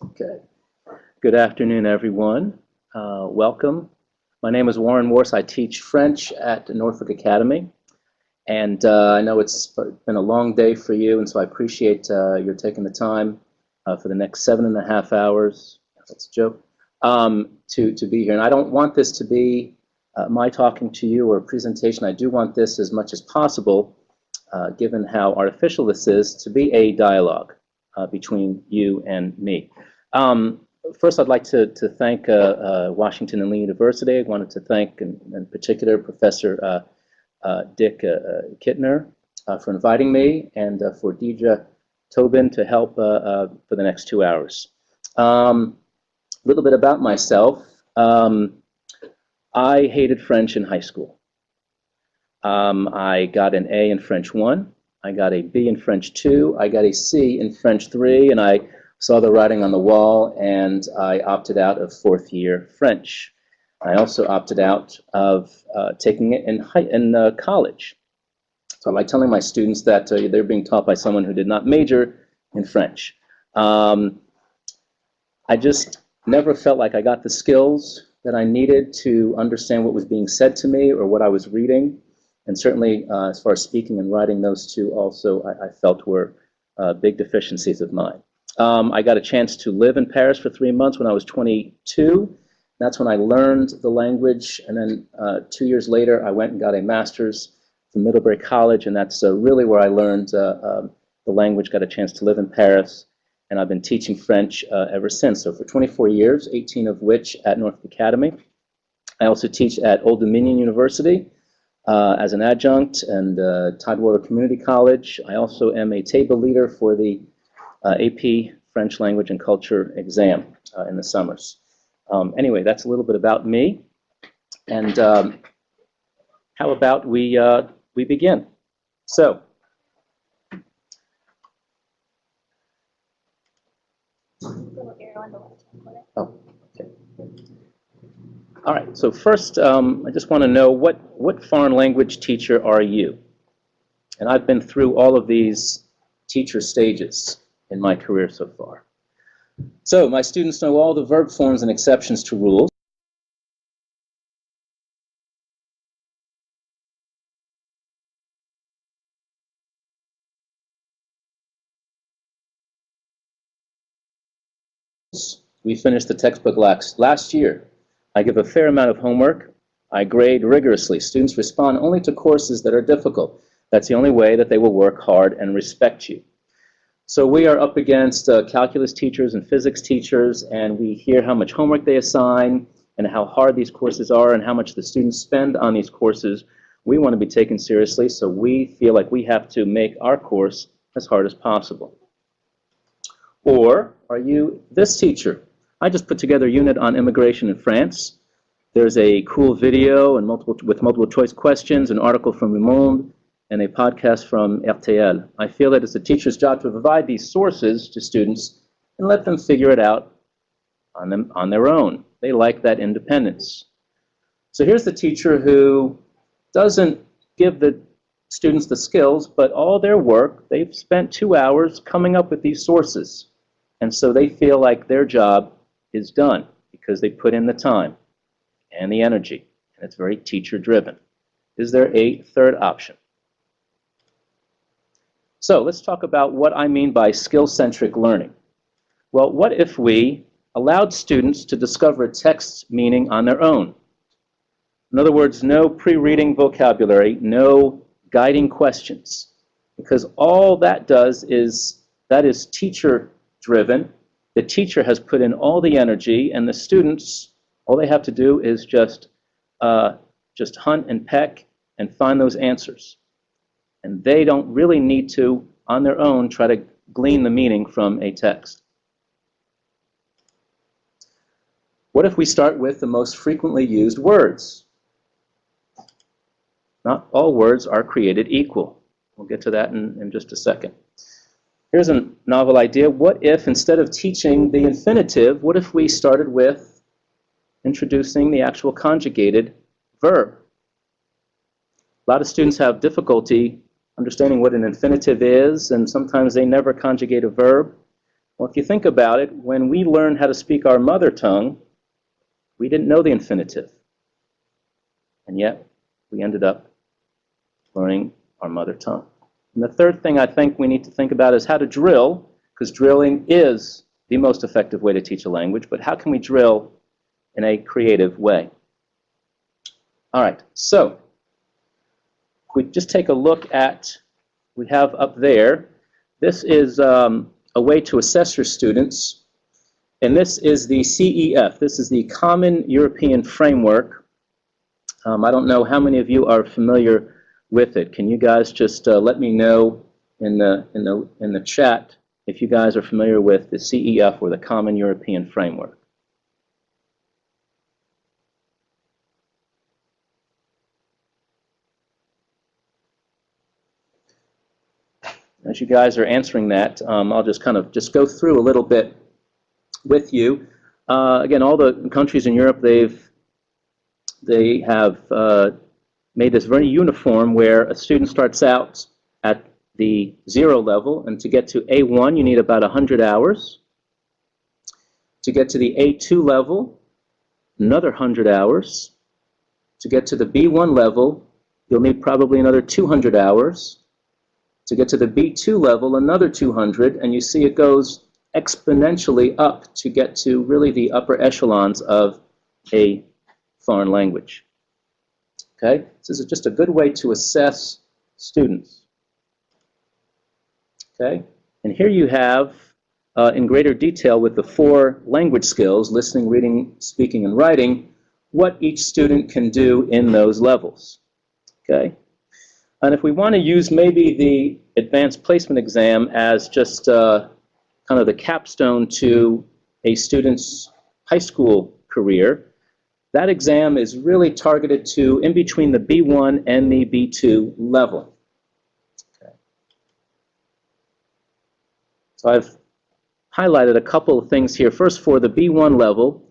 Okay. Good afternoon, everyone. Welcome. My name is Warren Morse. I teach French at Norfolk Academy, and I know it's been a long day for you, and so I appreciate your taking the time for the next 7.5 hours. That's a joke. To be here, and I don't want this to be my talking to you or a presentation. I do want this as much as possible, given how artificial this is, to be a dialogue between you and me. First, I'd like to thank Washington and Lee University. I wanted to thank, in particular, Professor Dick Kittner for inviting me, and for Deidre Tobin to help for the next 2 hours. A little bit about myself. I hated French in high school. I got an A in French 1. I got a B in French 2. I got a C in French 3, and I saw the writing on the wall, and I opted out of fourth year French. I also opted out of taking it in college. So I like telling my students that they're being taught by someone who did not major in French. I just never felt like I got the skills that I needed to understand what was being said to me or what I was reading. And certainly, as far as speaking and writing, those two also I felt were big deficiencies of mine. I got a chance to live in Paris for 3 months when I was 22. That's when I learned the language, and then 2 years later, I went and got a master's from Middlebury College, and that's really where I learned the language, got a chance to live in Paris, and I've been teaching French ever since. So for 24 years, 18 of which at Norfolk Academy. I also teach at Old Dominion University as an adjunct, and Tidewater Community College. I also am a table leader for the AP French Language and Culture exam in the summers. Anyway, that's a little bit about me. And how about we begin? So, oh, okay. All right. So first, I just want to know what foreign language teacher are you? And I've been through all of these teacher stages in my career so far. So my students know all the verb forms and exceptions to rules. We finished the textbook last year. I give a fair amount of homework. I grade rigorously. Students respond only to courses that are difficult. That's the only way that they will work hard and respect you. So we are up against calculus teachers and physics teachers, and we hear how much homework they assign and how hard these courses are and how much the students spend on these courses. We want to be taken seriously, so we feel like we have to make our course as hard as possible. Or are you this teacher? I just put together a unit on immigration in France. There's a cool video and with multiple choice questions, an article from Le Monde, and a podcast from RTL. I feel that it's a teacher's job to provide these sources to students and let them figure it out on their own. They like that independence. So here's the teacher who doesn't give the students the skills, but all their work, they've spent 2 hours coming up with these sources. And so they feel like their job is done because they put in the time and the energy, and it's very teacher-driven. Is there a third option? So let's talk about what I mean by skill-centric learning. Well, what if we allowed students to discover a text's meaning on their own? In other words, no pre-reading vocabulary, no guiding questions, because all that does is, that is teacher-driven. The teacher has put in all the energy, and the students, all they have to do is just hunt and peck and find those answers. And they don't really need to, on their own, try to glean the meaning from a text. What if we start with the most frequently used words? Not all words are created equal. We'll get to that in just a second. Here's a novel idea. What if, instead of teaching the infinitive, what if we started with introducing the actual conjugated verb? A lot of students have difficulty understanding what an infinitive is, and sometimes they never conjugate a verb. Well, if you think about it, when we learned how to speak our mother tongue, we didn't know the infinitive. And yet, we ended up learning our mother tongue. And the third thing I think we need to think about is how to drill, because drilling is the most effective way to teach a language, but how can we drill in a creative way? All right, so if we just take a look at, we have up there, this is a way to assess your students, and this is the CEF. This is the Common European Framework. I don't know how many of you are familiar with it. Can you guys just let me know in the chat if you guys are familiar with the CEF, or the Common European Framework? As you guys are answering that, I'll just kind of go through a little bit with you. Again, all the countries in Europe, they have made this very uniform, where a student starts out at the 0 level, and to get to A1 you need about 100 hours. To get to the A2 level, another 100 hours. To get to the B1 level, you'll need probably another 200 hours. To get to the B2 level, another 200, and you see it goes exponentially up to get to really the upper echelons of a foreign language. Okay, this is just a good way to assess students. Okay, and here you have, in greater detail with the 4 language skills, listening, reading, speaking, and writing, what each student can do in those levels. Okay, and if we want to use maybe the advanced placement exam as just kind of the capstone to a student's high school career, that exam is really targeted to in between the B1 and the B2 level. Okay. So I've highlighted a couple of things here. First, for the B1 level,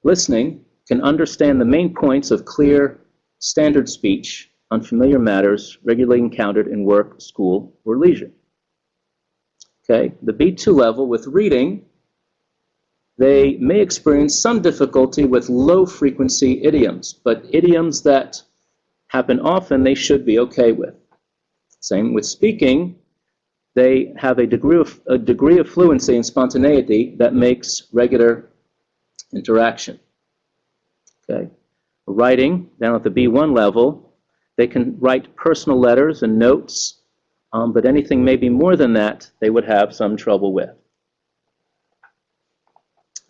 listening can understand the main points of clear standard speech on familiar matters regularly encountered in work, school, or leisure. Okay. The B2 level, with reading, they may experience some difficulty with low-frequency idioms, but idioms that happen often they should be okay with. Same with speaking. They have a degree of fluency and spontaneity that makes regular interaction. Okay. Writing, down at the B1 level, they can write personal letters and notes, but anything maybe more than that, they would have some trouble with.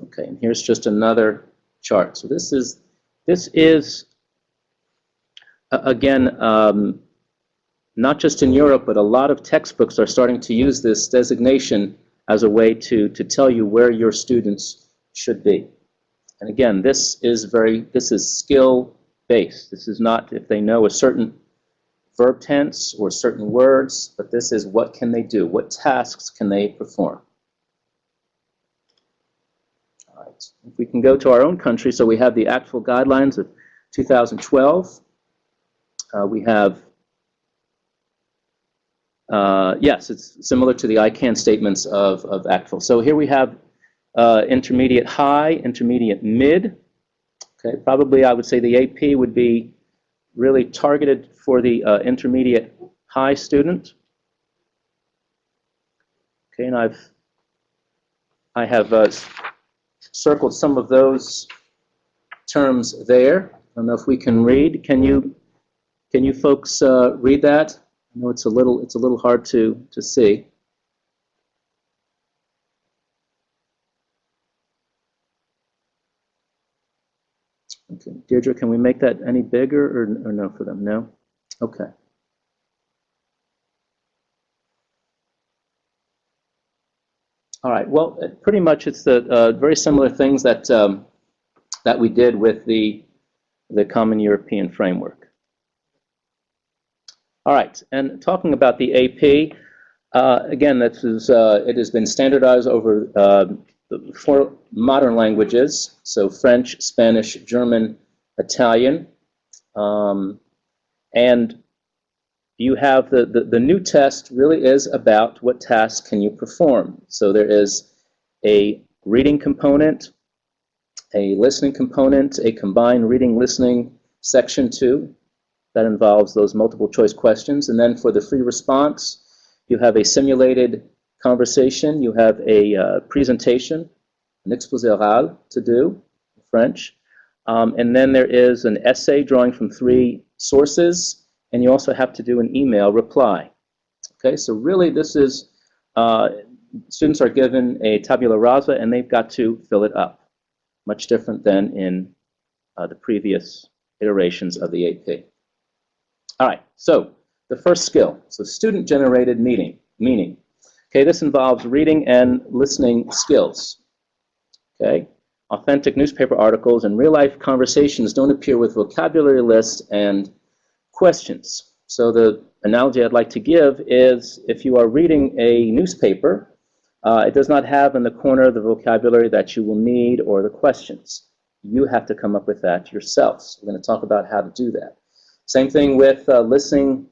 Okay, and here's just another chart. So this is again, not just in Europe, but a lot of textbooks are starting to use this designation as a way to tell you where your students should be. And again, this is skill-based. This is not if they know a certain verb tense or certain words, but this is what can they do, what tasks can they perform. If we can go to our own country, so we have the actual guidelines of 2012. We have, yes, it's similar to the ICANN statements of ACTFL. So here we have intermediate high, intermediate mid. Okay, probably I would say the AP would be really targeted for the intermediate high student. Okay, and I have circled some of those terms there. I don't know if we can read. Can you folks read that? I know it's a little hard to see. Okay, Deirdre, can we make that any bigger or no for them? No? Okay. All right. Well, pretty much it's the very similar things that that we did with the Common European Framework. All right. And talking about the AP, again, this is it has been standardized over the 4 modern languages, so French, Spanish, German, Italian, and you have the new test really is about what tasks can you perform. So there is a reading component, a listening component, a combined reading-listening section 2 that involves those multiple choice questions. And then for the free response, you have a simulated conversation, you have a presentation, an exposé oral to do in French, and then there is an essay drawing from 3 sources, and you also have to do an email reply. Okay, so really this is, students are given a tabula rasa and they've got to fill it up, much different than in the previous iterations of the AP. All right, so the first skill, so student-generated meaning. Okay, this involves reading and listening skills. Okay, authentic newspaper articles and real-life conversations don't appear with vocabulary lists and questions. So the analogy I'd like to give is if you are reading a newspaper, it does not have in the corner the vocabulary that you will need or the questions. You have to come up with that yourself. So we're going to talk about how to do that. Same thing with listening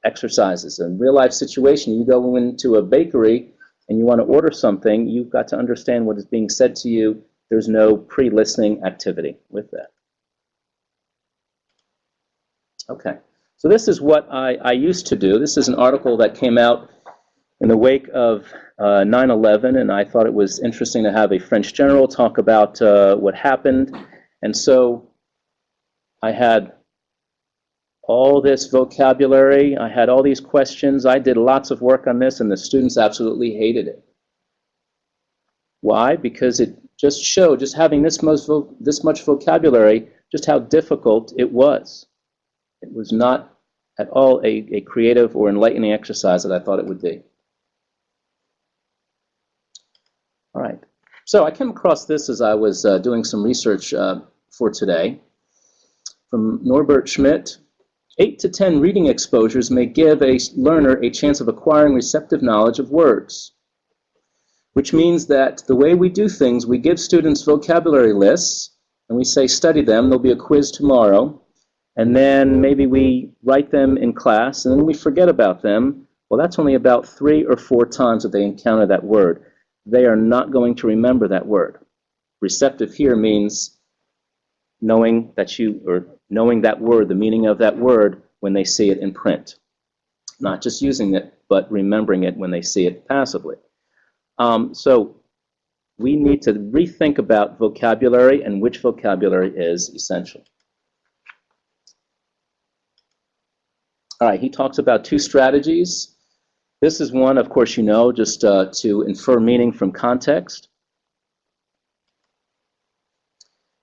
exercises. In real-life situation, you go into a bakery and you want to order something, you've got to understand what is being said to you. There's no pre-listening activity with that. Okay, so this is what I used to do. This is an article that came out in the wake of 9/11, and I thought it was interesting to have a French general talk about what happened. And so I had all this vocabulary, I had all these questions, I did lots of work on this, and the students absolutely hated it. Why? Because it just showed, just having this much vocabulary, just how difficult it was. It was not at all a creative or enlightening exercise that I thought it would be. All right, so I came across this as I was doing some research for today. From Norbert Schmidt, 8 to 10 reading exposures may give a learner a chance of acquiring receptive knowledge of words, which means that the way we do things, we give students vocabulary lists, and we say study them, there'll be a quiz tomorrow, and then maybe we write them in class, and then we forget about them. Well, that's only about 3 or 4 times that they encounter that word. They are not going to remember that word. Receptive here means knowing that word, the meaning of that word when they see it in print. Not just using it, but remembering it when they see it passively. So we need to rethink about vocabulary and which vocabulary is essential. All right, he talks about 2 strategies. This is one, of course, you know, just to infer meaning from context.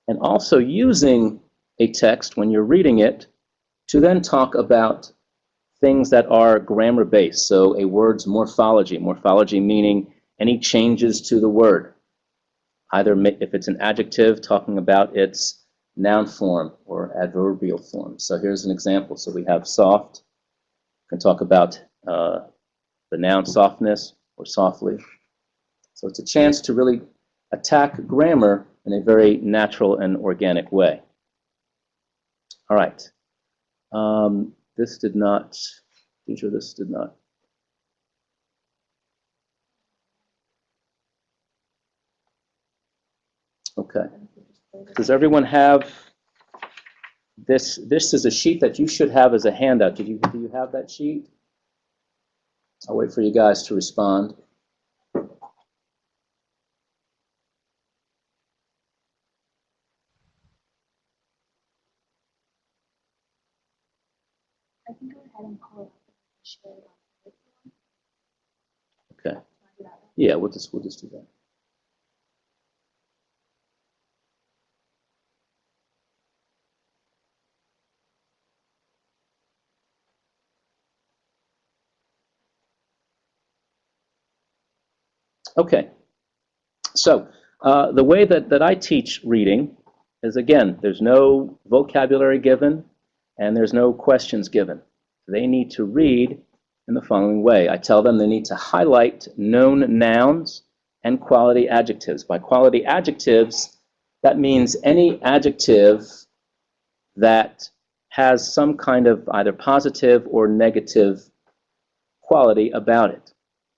And also using a text when you're reading it to then talk about things that are grammar-based. So a word's morphology. Morphology meaning any changes to the word. Either if it's an adjective, talking about its noun form or adverbial form. So here's an example. So we have soft. We can talk about the noun softness or softly. So it's a chance to really attack grammar in a very natural and organic way. All right. This did not, teacher, this did not. Okay. Does everyone have this? This is a sheet that you should have as a handout. Do you have that sheet? I'll wait for you guys to respond. I can go ahead and pull it up and share it on. Okay. Yeah, we'll just do that. Okay. So the way that I teach reading is, again, there's no vocabulary given and there's no questions given. They need to read in the following way. I tell them they need to highlight known nouns and quality adjectives. By quality adjectives, that means any adjective that has some kind of either positive or negative quality about it.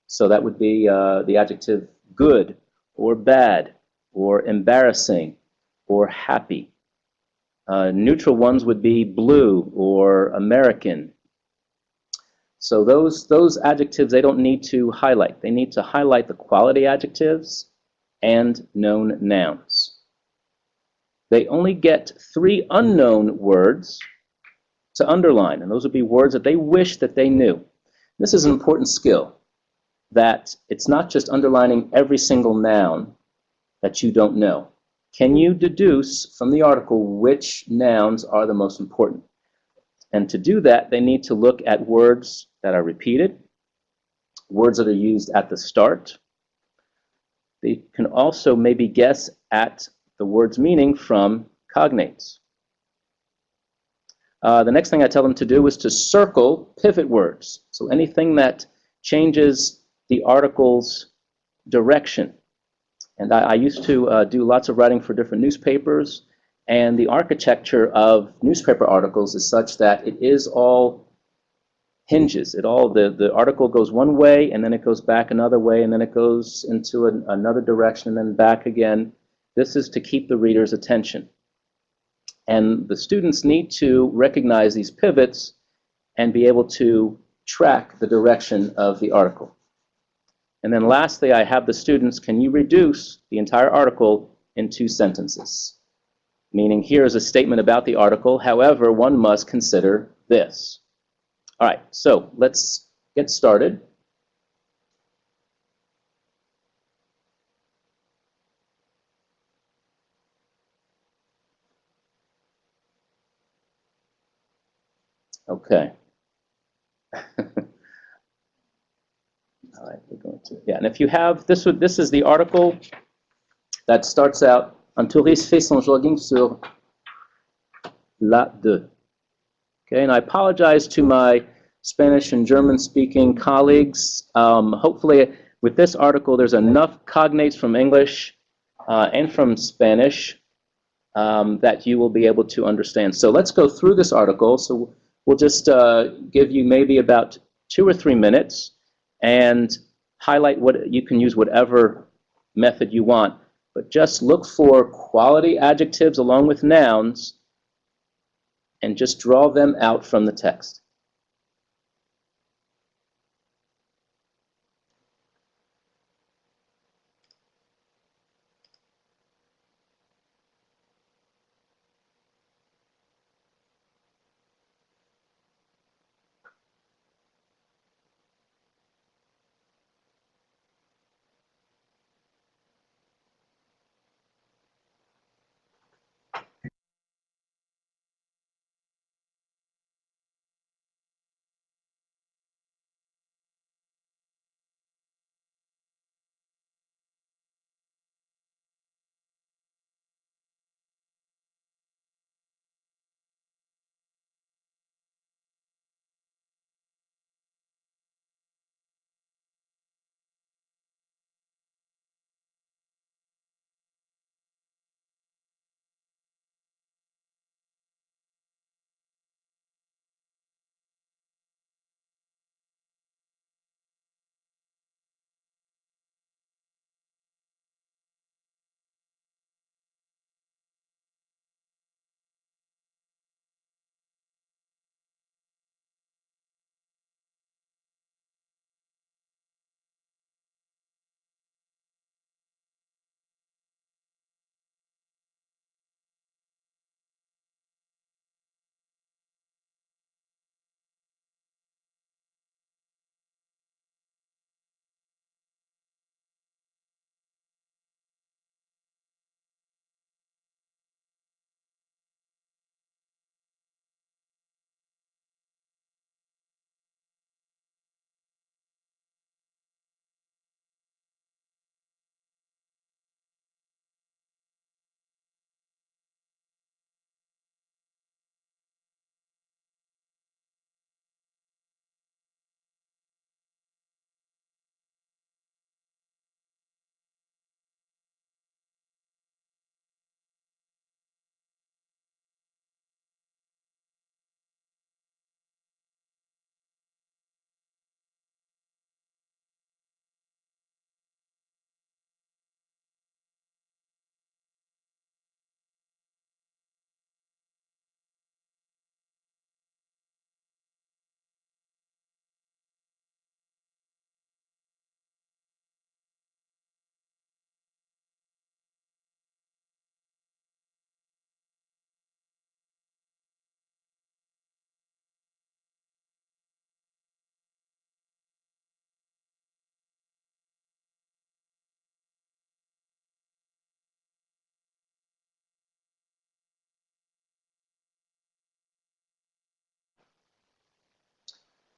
So that would be the adjective good or bad or embarrassing or happy. Neutral ones would be blue or American. So those adjectives, they don't need to highlight. They need to highlight the quality adjectives and known nouns. They only get 3 unknown words to underline, and those would be words that they wish that they knew. This is an important skill, that it's not just underlining every single noun that you don't know. Can you deduce from the article which nouns are the most important? And to do that, they need to look at words that are repeated, words that are used at the start. They can also maybe guess at the word's meaning from cognates. The next thing I tell them to do is to circle pivot words. So anything that changes the article's direction. And I used to do lots of writing for different newspapers, and the architecture of newspaper articles is such that it is all hinges. The article goes one way, and then it goes back another way, and then it goes into another direction, and then back again. This is to keep the reader's attention. And the students need to recognize these pivots and be able to track the direction of the article. And then lastly, I have the students, can you reduce the entire article in 2 sentences? Meaning, here is a statement about the article, however, one must consider this. All right, so let's get started. Okay. All right, we're going to, yeah, and if you have, this is the article that starts out, un touriste fait son jogging sur la 2. Okay, and I apologize to my Spanish and German speaking colleagues. Hopefully with this article there's enough cognates from English and from Spanish that you will be able to understand. So let's go through this article. So we'll just give you maybe about 2 or 3 minutes and highlight what you can use, whatever method you want, but just look for quality adjectives along with nouns and just draw them out from the text.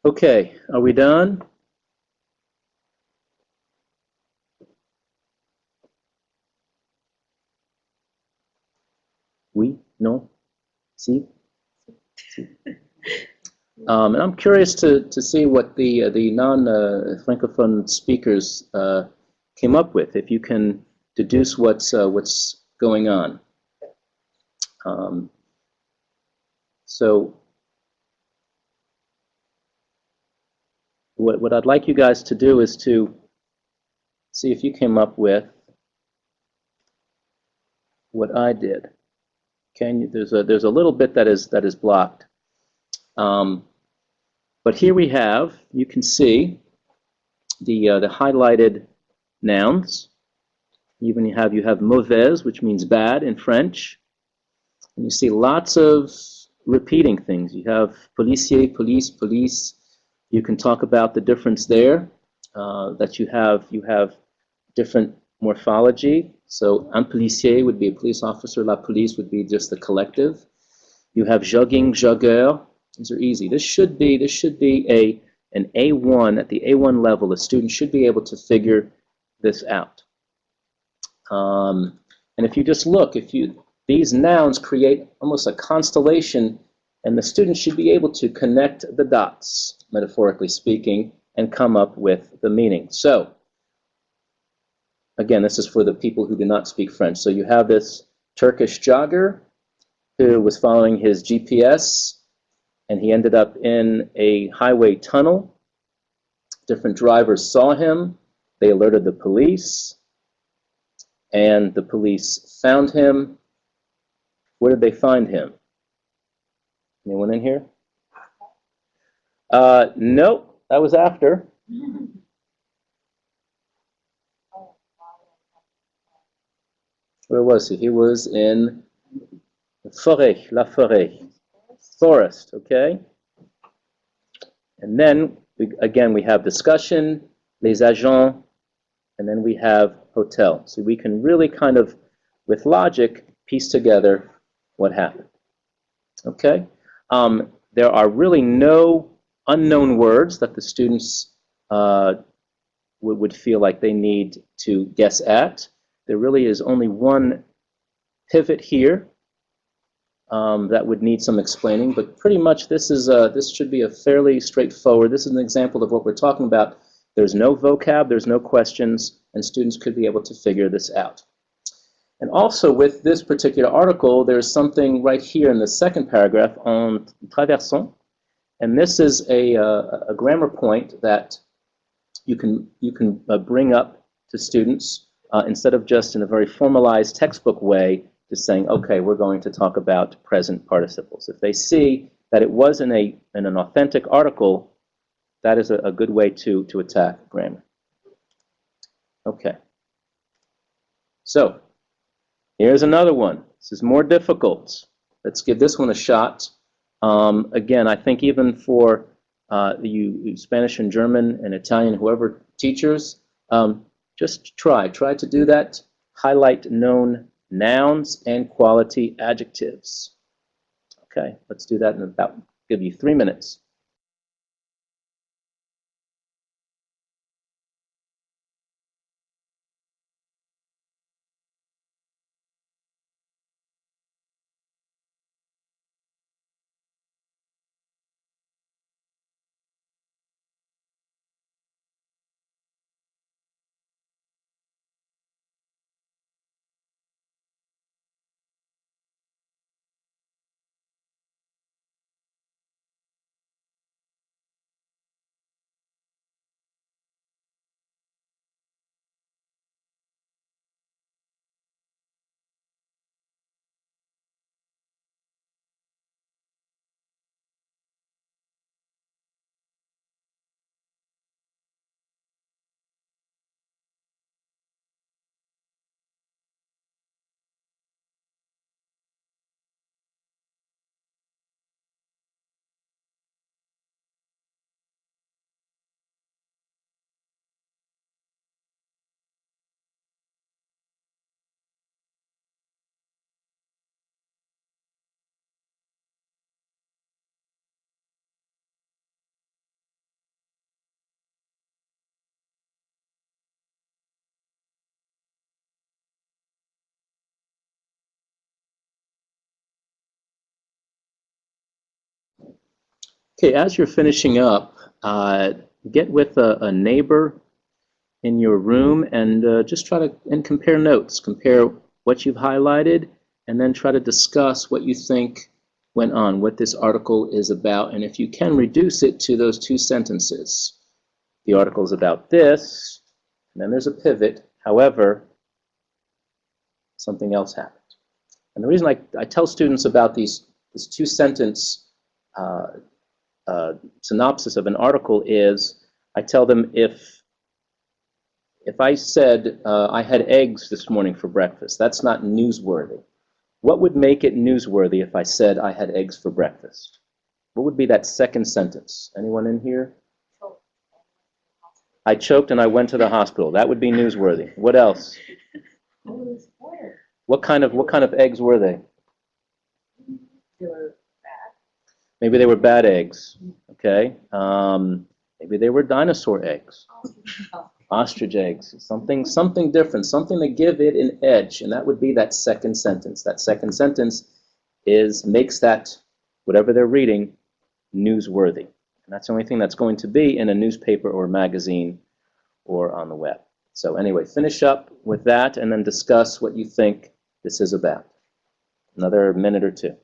Okay, are we done? Oui? Non? Si? Si. And I'm curious to see what the non-Francophone speakers came up with, if you can deduce what's going on. Um, so what I'd like you guys to do is to see if you came up with what I did. Okay, there's a little bit that is blocked. But here we have, you can see the highlighted nouns. Even you have mauvaise, which means bad in French. And you see lots of repeating things. You have policier, police, police. You can talk about the difference there, that you have different morphology. So un policier would be a police officer, la police would be just the collective. You have jogging, joggeur. These are easy. This should be an A1 at the A1 level. A student should be able to figure this out. And if you just look, these nouns create almost a constellation, and the student should be able to connect the dots, metaphorically speaking, and come up with the meaning. So, again, this is for the people who do not speak French. So you have this Turkish jogger who was following his GPS, and he ended up in a highway tunnel. Different drivers saw him. They alerted the police, and the police found him. Where did they find him? Anyone in here? Nope, that was after. Where was he? He was in forêt, la forêt, forest, okay? And then, again, we have discussion, les agents, and then we have hotel. So we can really kind of, with logic, piece together what happened. Okay? There are really no unknown words that the students would feel like they need to guess at. There really is only one pivot here that would need some explaining, but pretty much this should be a fairly straightforward. This is an example of what we're talking about. There's no vocab, there's no questions, and students could be able to figure this out. And also with this particular article, there's something right here in the second paragraph on traversons, and this is a grammar point that you can bring up to students instead of just in a very formalized textbook way, just saying, okay, we're going to talk about present participles. If they see that it was in an authentic article, that is a good way to attack grammar. Okay. So here's another one. This is more difficult. Let's give this one a shot. Again, I think even for you Spanish and German and Italian, whoever teachers, just try to do that. Highlight known nouns and quality adjectives. Okay, let's do that in about, give you 3 minutes. Okay, as you're finishing up, get with a neighbor in your room and just try to compare notes. Compare what you've highlighted and then try to discuss what you think went on, what this article is about, and if you can, reduce it to those two sentences. The article is about this, and then there's a pivot. However, something else happened. And the reason I tell students about this two-sentence synopsis of an article is I tell them if I said I had eggs this morning for breakfast, that's not newsworthy. What would make it newsworthy if I said I had eggs for breakfast? What would be that second sentence? Anyone in here? I choked and I went to the hospital. That would be newsworthy. What else? What kind of eggs were they? They were bad. Maybe they were bad eggs. Okay. Maybe they were dinosaur eggs. Ostrich eggs, something different, something to give it an edge, and that would be that second sentence. That second sentence makes that, whatever they're reading, newsworthy. And that's the only thing that's going to be in a newspaper or magazine or on the web. So anyway, finish up with that and then discuss what you think this is about. Another minute or two.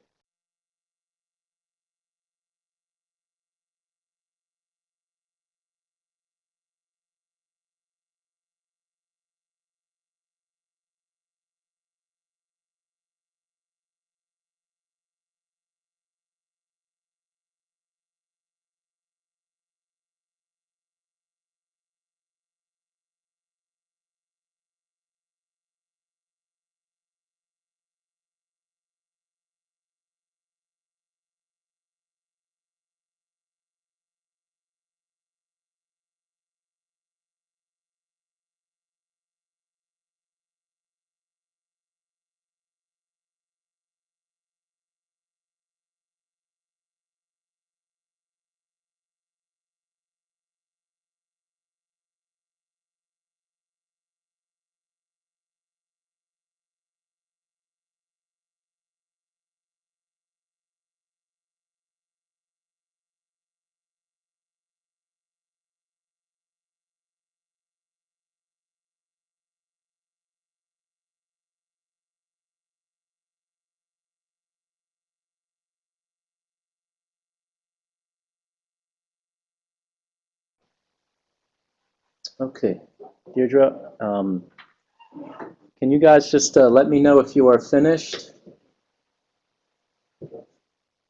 Okay, Deirdre, can you guys just let me know if you are finished?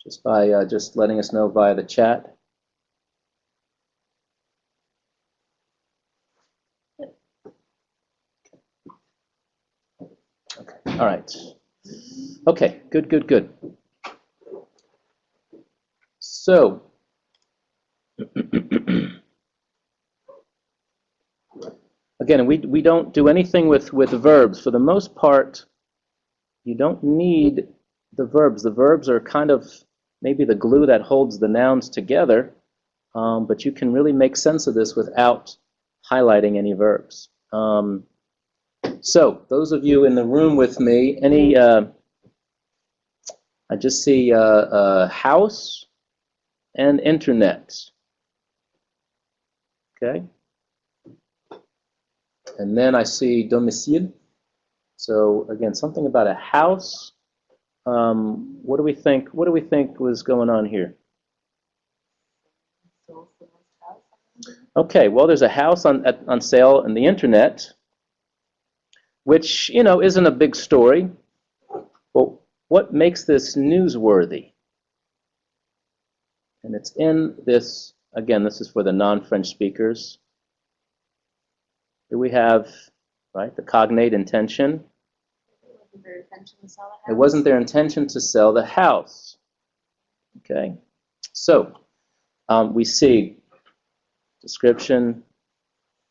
Just by just letting us know via the chat. Okay, all right. Okay, good. So, again, we don't do anything with verbs. For the most part, you don't need the verbs. The verbs are kind of maybe the glue that holds the nouns together, but you can really make sense of this without highlighting any verbs. So, those of you in the room with me, I just see house and internet. Okay? And then I see domicile. So again, something about a house. What do we think? What do we think was going on here? Okay, well, there's a house on sale on the internet, which isn't a big story. But what makes this newsworthy? And it's in this. Again, this is for the non-French speakers. Here we have, right, the cognate intention. It wasn't their intention to sell the house. Okay, so we see description,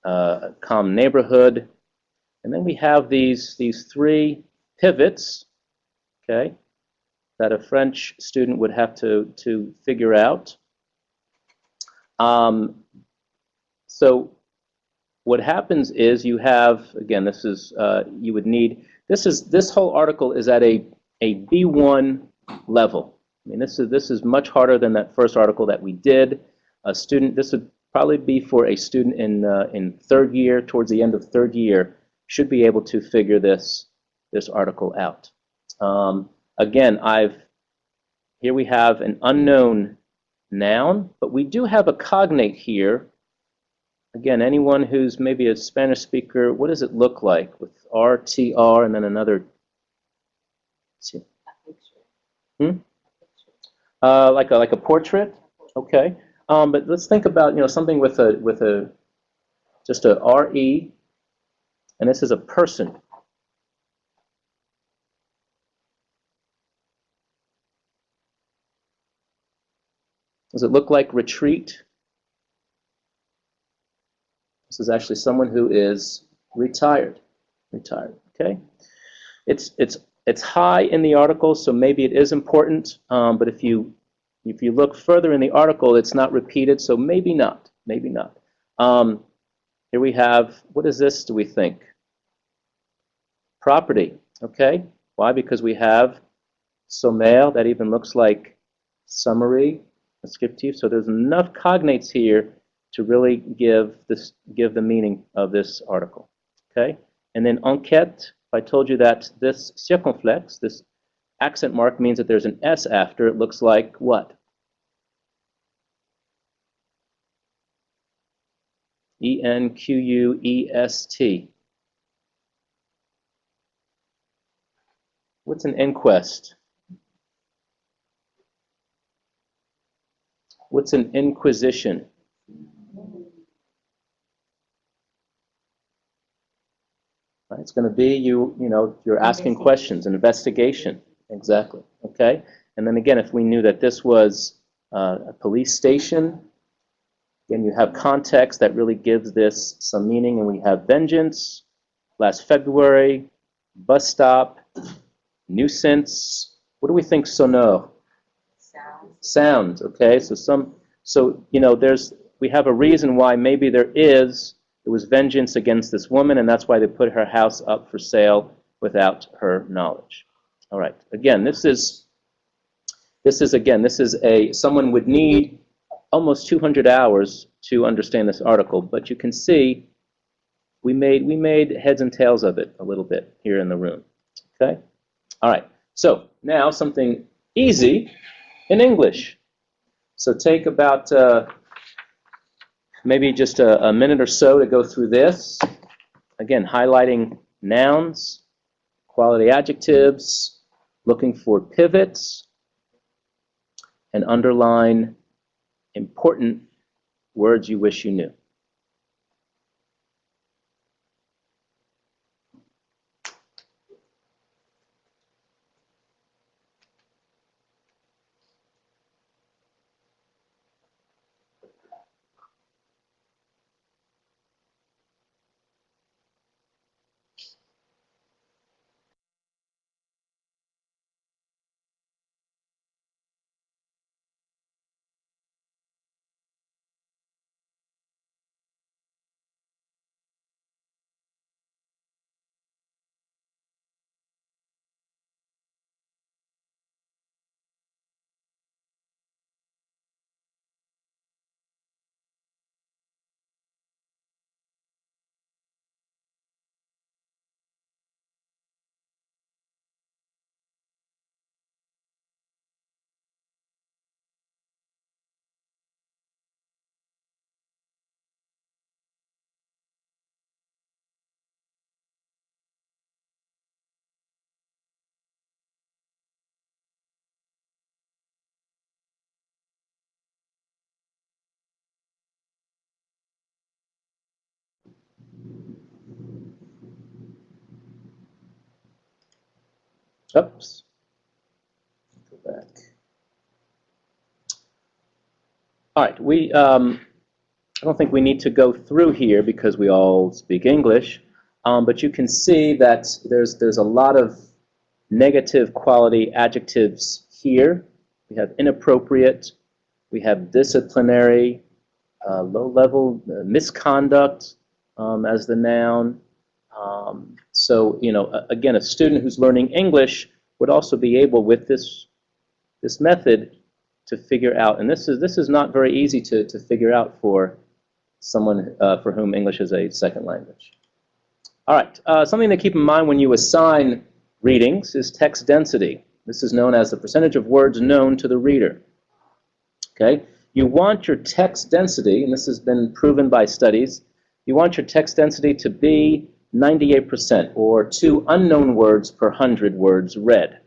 calm neighborhood, and then we have these three pivots, okay, that a French student would have to figure out. So what happens is you have, again, this is this whole article is at a B1 level. I mean, this is much harder than that first article that we did. A student, this would probably be for a student in third year, towards the end of third year, should be able to figure this article out. Again, here we have an unknown noun, but we do have a cognate here. Again, anyone who's maybe a Spanish speaker, what does it look like with R, T, R, and then another T? Like a portrait? Okay. But let's think about something with just a RE, and this is a person. Does it look like retreat? This is actually someone who is retired. Retired. Okay. It's high in the article, so maybe it is important. But if you look further in the article, it's not repeated, so maybe not. Maybe not. Here we have, what is this, do we think? Property. Okay. Why? Because we have sommaire, that even looks like summary, descriptive. So there's enough cognates here to really give the meaning of this article. Okay. And then enquête, if I told you that this circonflexe, this accent mark, means that there's an S after, it looks like what? ENQUEST. What's an inquest? What's an inquisition? It's going to be you're asking questions, an investigation. Exactly. Okay. And then again, if we knew that this was a police station, again, you have context that really gives this some meaning, and we have vengeance, last February, bus stop, nuisance. What do we think sonore? Sounds. Okay. So we have a reason why maybe there was vengeance against this woman, and that's why they put her house up for sale without her knowledge. All right. Again, this is someone would need almost 200 hours to understand this article, but you can see we made heads and tails of it a little bit here in the room. Okay? All right. So now something easy in English. So take about maybe just a minute or so to go through this. Again, highlighting nouns, quality adjectives, looking for pivots, and underline important words you wish you knew. Oops. Go back. All right. I don't think we need to go through here because we all speak English, but you can see that there's a lot of negative quality adjectives here. We have inappropriate, we have disciplinary, low-level misconduct as the noun. So again, a student who's learning English would also be able, with this this method to figure out, and this is not very easy to figure out for someone for whom English is a second language. All right, something to keep in mind when you assign readings is text density. This is known as the percentage of words known to the reader. Okay, you want your text density, and this has been proven by studies, you want your text density to be 98%, or 2 unknown words per 100 words read.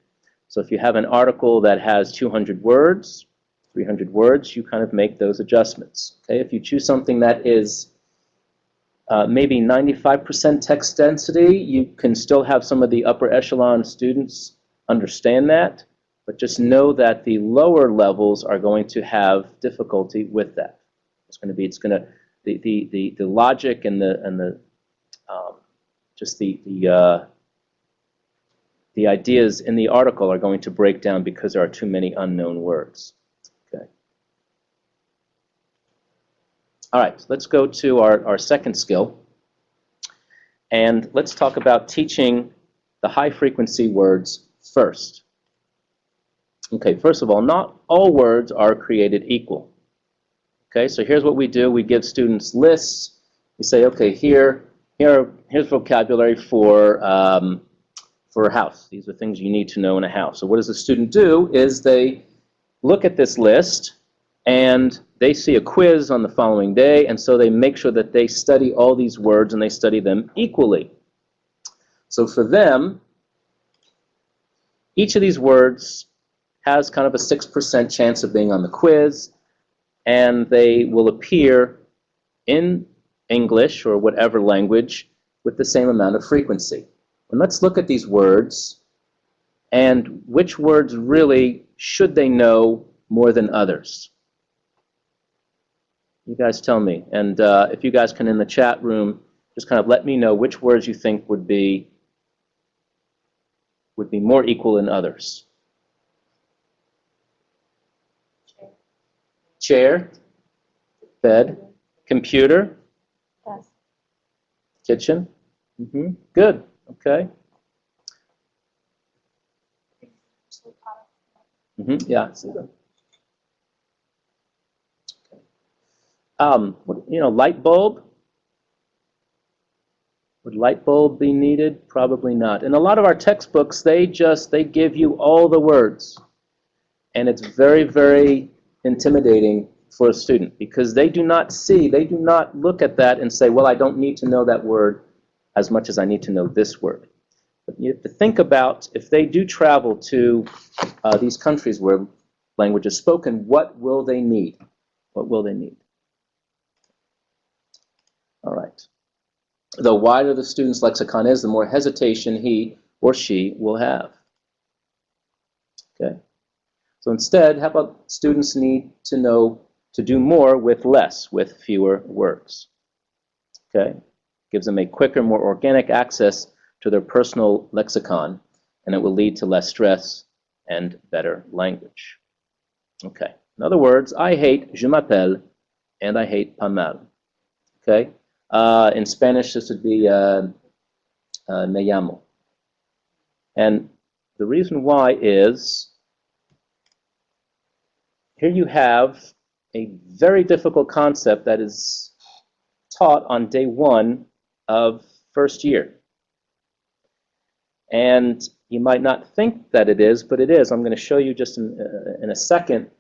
So if you have an article that has 200 words, 300 words, you kind of make those adjustments. Okay, if you choose something that is maybe 95% text density, you can still have some of the upper echelon students understand that, but just know that the lower levels are going to have difficulty with that. The logic and the ideas in the article are going to break down because there are too many unknown words. Okay. All right, let's go to our second skill, and let's talk about teaching the high-frequency words first. Okay, first of all, not all words are created equal. Okay, so here's what we do. We give students lists. We say, okay, here's vocabulary for a house. These are things you need to know in a house. So what does the student do is they look at this list and they see a quiz on the following day, and so they make sure that they study all these words and they study them equally. So for them, each of these words has kind of a 6% chance of being on the quiz, and they will appear in English or whatever language with the same amount of frequency. And let's look at these words and which words really should they know more than others. You guys tell me. And if you guys can in the chat room just kind of let me know which words you think would be more equal than others. Chair, bed, computer, Desk. kitchen. Good. Okay. Yeah. I see that. Light bulb. Would light bulb be needed? Probably not. In a lot of our textbooks, they give you all the words, and it's very, very intimidating for a student because they do not look at that and say, well, I don't need to know that word as much as I need to know this word. But you have to think about if they do travel to these countries where language is spoken, what will they need? What will they need? All right. The wider the student's lexicon is, the more hesitation he or she will have. Okay. So instead, how about students need to know to do more with less, with fewer words? Okay. Gives them a quicker, more organic access to their personal lexicon, and it will lead to less stress and better language. Okay. In other words, I hate je m'appelle and I hate pas mal. Okay. In Spanish, this would be me llamo. And the reason why is here you have a very difficult concept that is taught on day 1 of first year. And you might not think that it is, but it is. I'm going to show you just in a second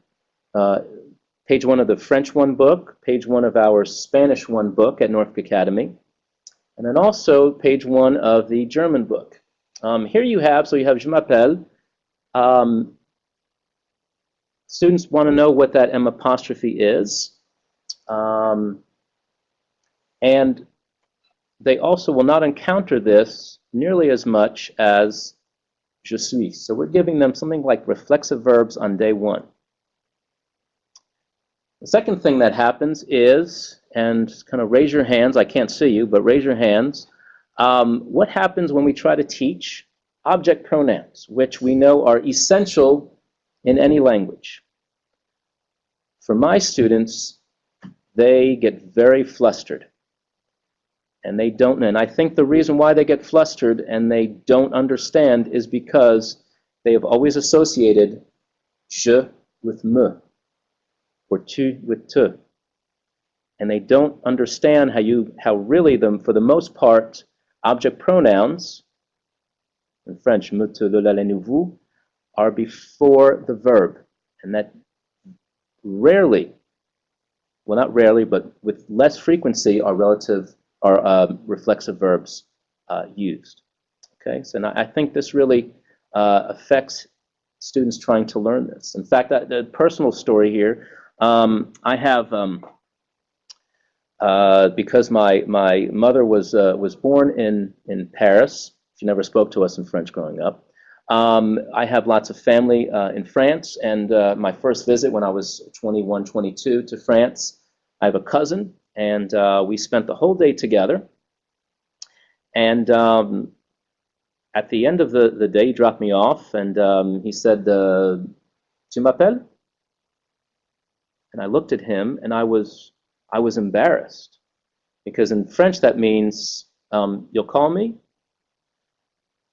page 1 of the French 1 book, page 1 of our Spanish 1 book at Norfolk Academy, and then also page 1 of the German book. Here you have je m'appelle. Students want to know what that M apostrophe is. And they also will not encounter this nearly as much as je suis. So we're giving them something like reflexive verbs on day 1. The second thing that happens is, and kind of raise your hands, I can't see you, but raise your hands. What happens when we try to teach object pronouns, which we know are essential in any language? For my students, they get very flustered. And they don't, and I think the reason why they get flustered and they don't understand is because they have always associated je with me, or tu with te. And they don't understand how really for the most part, object pronouns, in French, me, te, le, la, le, nous, vous, are before the verb. And that rarely, well, not rarely, but with less frequency are reflexive verbs used. Okay, so now I think this really affects students trying to learn this. In fact, the personal story here, I have, because my mother was born in Paris. She never spoke to us in French growing up. I have lots of family in France, and my first visit when I was 21, 22 to France, I have a cousin, and we spent the whole day together. And at the end of the day, he dropped me off, and he said, "Tu m'appelles?" And I looked at him, and I was embarrassed, because in French that means you'll call me.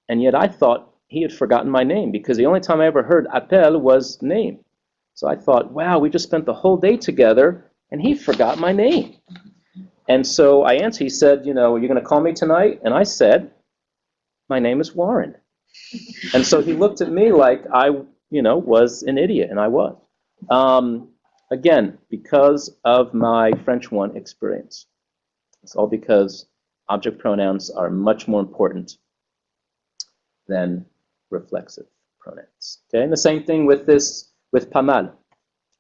And yet I thought he had forgotten my name, because the only time I ever heard appel was name. So I thought, wow, we just spent the whole day together, and he forgot my name. And so I answered. He said, are you going to call me tonight? And I said, my name is Warren. And so he looked at me like I, was an idiot, and I was. Again, because of my French 1 experience. It's all because object pronouns are much more important than reflexive pronouns. Okay, and the same thing with pas mal.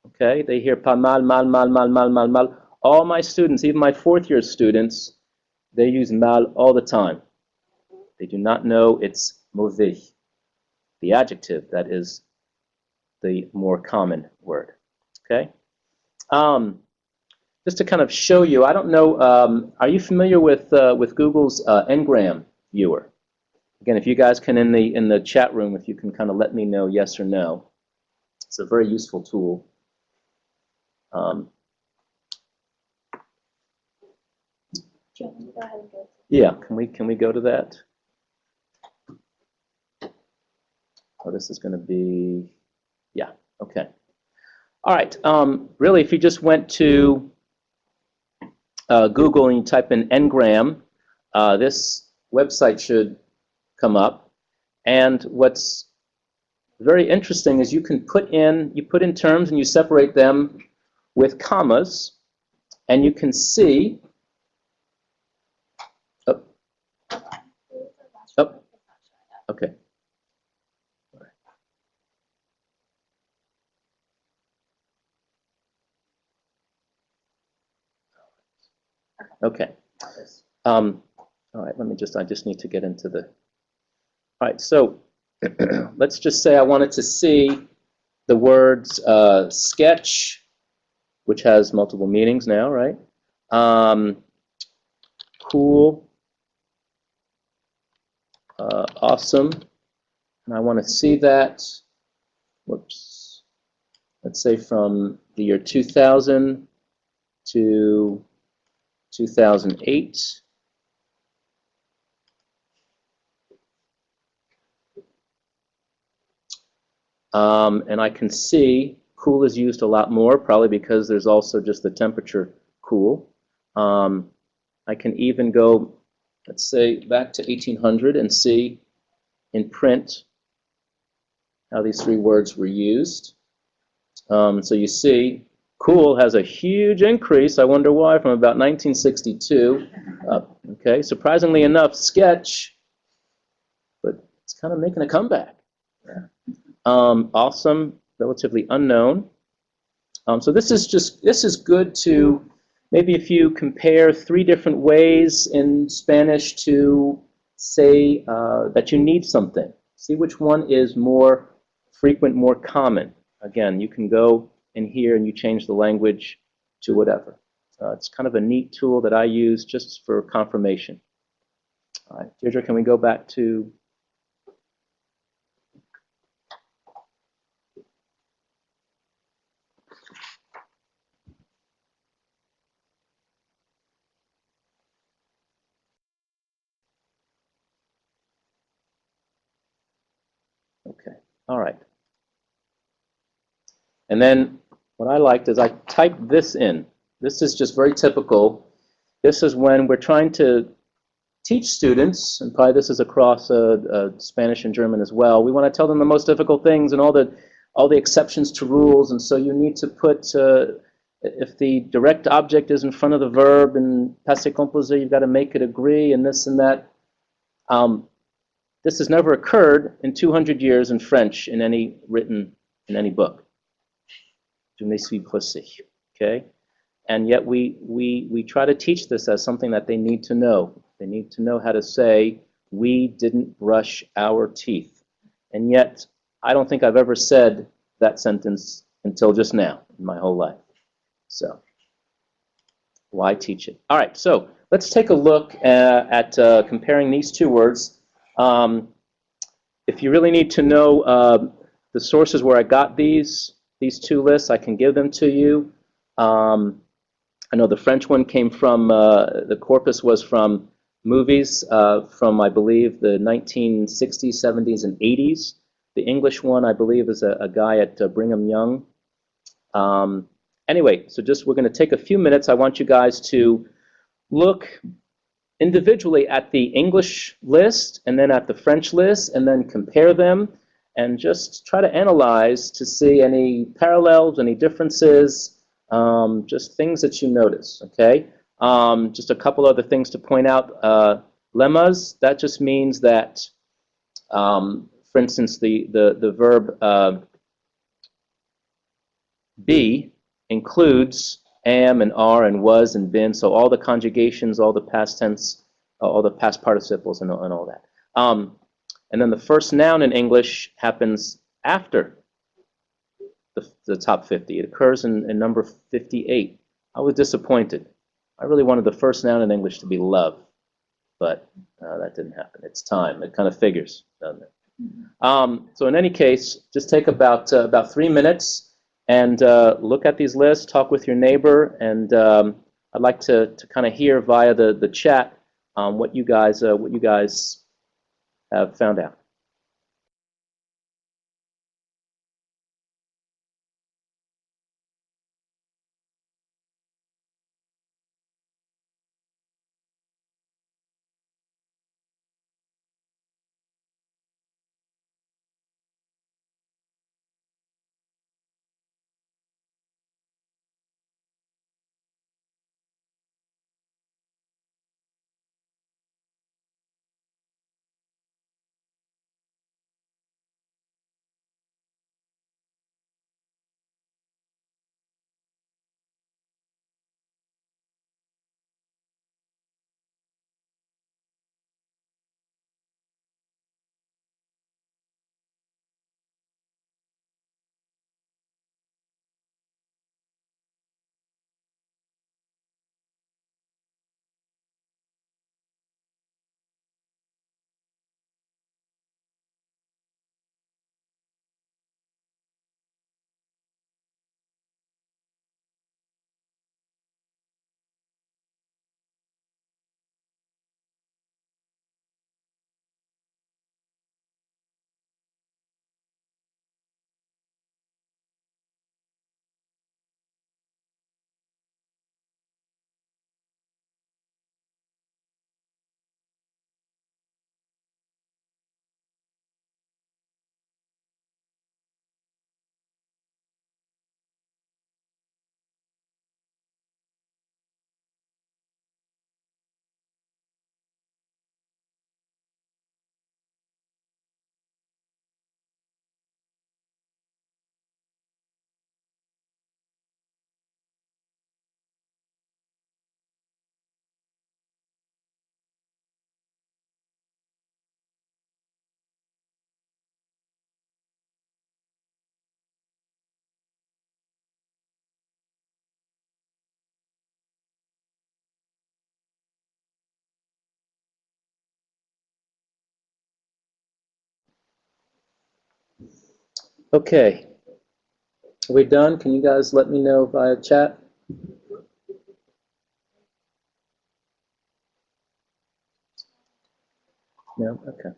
Okay, they hear pas mal, mal, mal, mal, mal, mal, mal. All my students, even my fourth-year students, they use mal all the time. They do not know it's mauvais, the adjective that is the more common word. Okay, just to kind of show you, I don't know, are you familiar with Google's Ngram viewer? Again, if you guys can in the chat room, if you can kind of let me know yes or no, it's a very useful tool. Yeah, can we go to that? Oh, this is going to be, yeah, okay. All right, really, if you just went to Google and you type in Ngram, this website should come up. And what's very interesting is you put in terms and you separate them with commas, and you can see. Okay. Okay. All right. I just need to get into the. All right. So let's just say I wanted to see the words sketch, which has multiple meanings now, right? Cool, awesome, and I want to see that. Whoops. Let's say from the year 2000 to 2008. And I can see cool is used a lot more, probably because there's also just the temperature cool. I can even go, let's say, back to 1800 and see in print how these three words were used. So you see, cool has a huge increase. I wonder why, from about 1962 up. Okay, surprisingly enough, sketch, but it's kind of making a comeback. Awesome, relatively unknown. So this is good to maybe if you compare three different ways in Spanish to say that you need something. See which one is more frequent, more common. Again, you can go in here and you change the language to whatever. It's kind of a neat tool that I use just for confirmation. All right, Deirdre, can we go back to... Okay, all right. And then what I liked is I typed this in. This is just very typical. This is when we're trying to teach students, and probably this is across Spanish and German as well. We want to tell them the most difficult things and all the exceptions to rules, and so you need to put, if the direct object is in front of the verb in passé composé, you've got to make it agree, and this and that. This has never occurred in 200 years in French in any book. Je me suis pressé. Okay? And yet we try to teach this as something that they need to know. They need to know how to say, we didn't brush our teeth. And yet, I don't think I've ever said that sentence until just now in my whole life. So, why teach it? All right, so let's take a look at comparing these two words. If you really need to know the sources where I got these two lists, I can give them to you. I know the French one came from, the corpus was from movies from, I believe, the 1960s, 70s, and 80s. The English one, I believe, is a guy at Brigham Young. Anyway, so we're going to take a few minutes. I want you guys to look individually at the English list and then at the French list and then compare them and just try to analyze to see any parallels, any differences, just things that you notice, okay? Just a couple other things to point out. Lemmas, that just means that, for instance, the verb be includes am and are and was and been, so all the conjugations, all the past tense, all the past participles and all that. And then the first noun in English happens after the top 50. It occurs in number 58. I was disappointed. I really wanted the first noun in English to be love, but that didn't happen. It's time. It kind of figures, doesn't it? So in any case, just take about 3 minutes and look at these lists, talk with your neighbor, and I'd like to kind of hear via the chat what you guys have found out. Okay, are we done? Can you guys let me know via chat? No? Okay.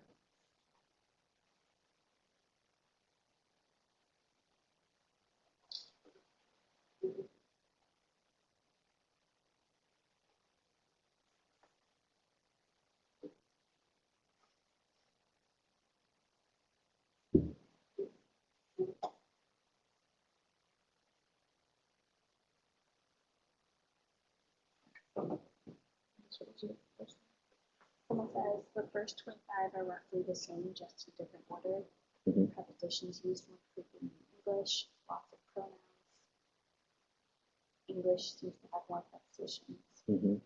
Someone says the first 25 are roughly the same, just in different order. Mhm. Prepositions used more frequently in English, lots of pronouns. English seems to have more prepositions. Mhm.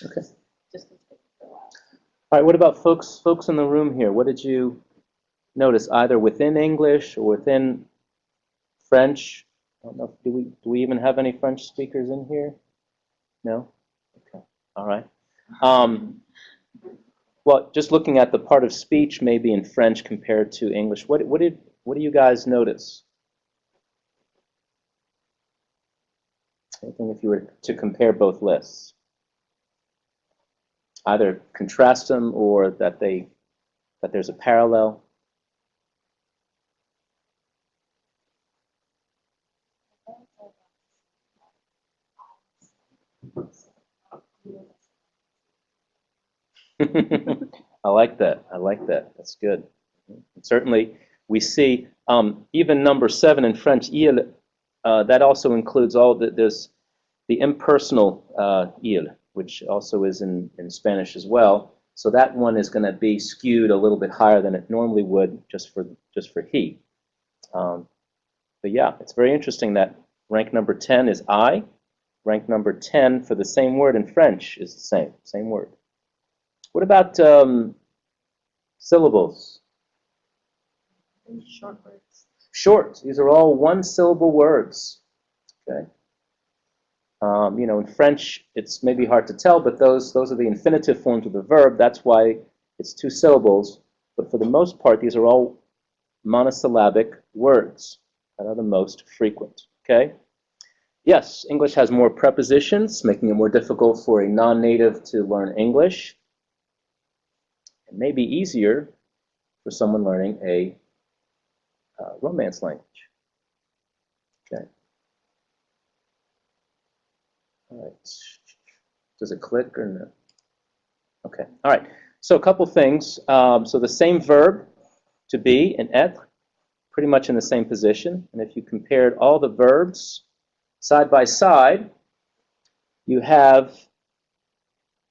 Okay. Just gonna take it for a while. All right, what about folks in the room here? What did you notice, either within English or within French? I don't know, do we even have any French speakers in here? No? Okay. All right. Well, just looking at the part of speech maybe in French compared to English, what do you guys notice? Anything if you were to compare both lists? Either contrast them or that there's a parallel. I like that. I like that. That's good. And certainly, we see even number 7 in French, il, that also includes there's the impersonal il, which also is in Spanish as well. So that one is going to be skewed a little bit higher than it normally would just for he. But yeah, it's very interesting that rank number 10 is I. Rank number 10 for the same word in French is the same word. What about syllables? Short words. Short. These are all one-syllable words. Okay. In French, it's maybe hard to tell, but those are the infinitive forms of the verb. That's why it's 2 syllables. But for the most part, these are all monosyllabic words that are the most frequent. Okay. Yes, English has more prepositions, making it more difficult for a non-native to learn English. It may be easier for someone learning a Romance language. Okay. All right. Does it click or no? Okay. All right. So a couple things. So the same verb, to be, and être, pretty much in the same position. And if you compared all the verbs side by side, you have